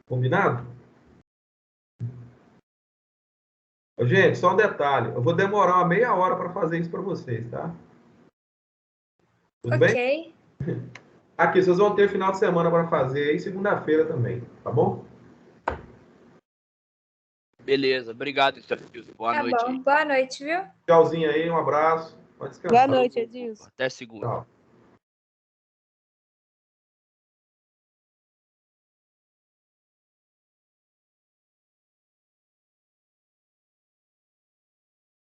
Combinado? Gente, só um detalhe. Eu vou demorar uma meia hora para fazer isso para vocês, tá? Tudo bem? Ok. Aqui, vocês vão ter final de semana para fazer e segunda-feira também, tá bom? Beleza, obrigado, Edilson. Boa Tá noite bom. aí. Boa noite, viu? Tchauzinho aí, um abraço. Pode Boa descansar. noite, Edilson. Até segunda. Tchau.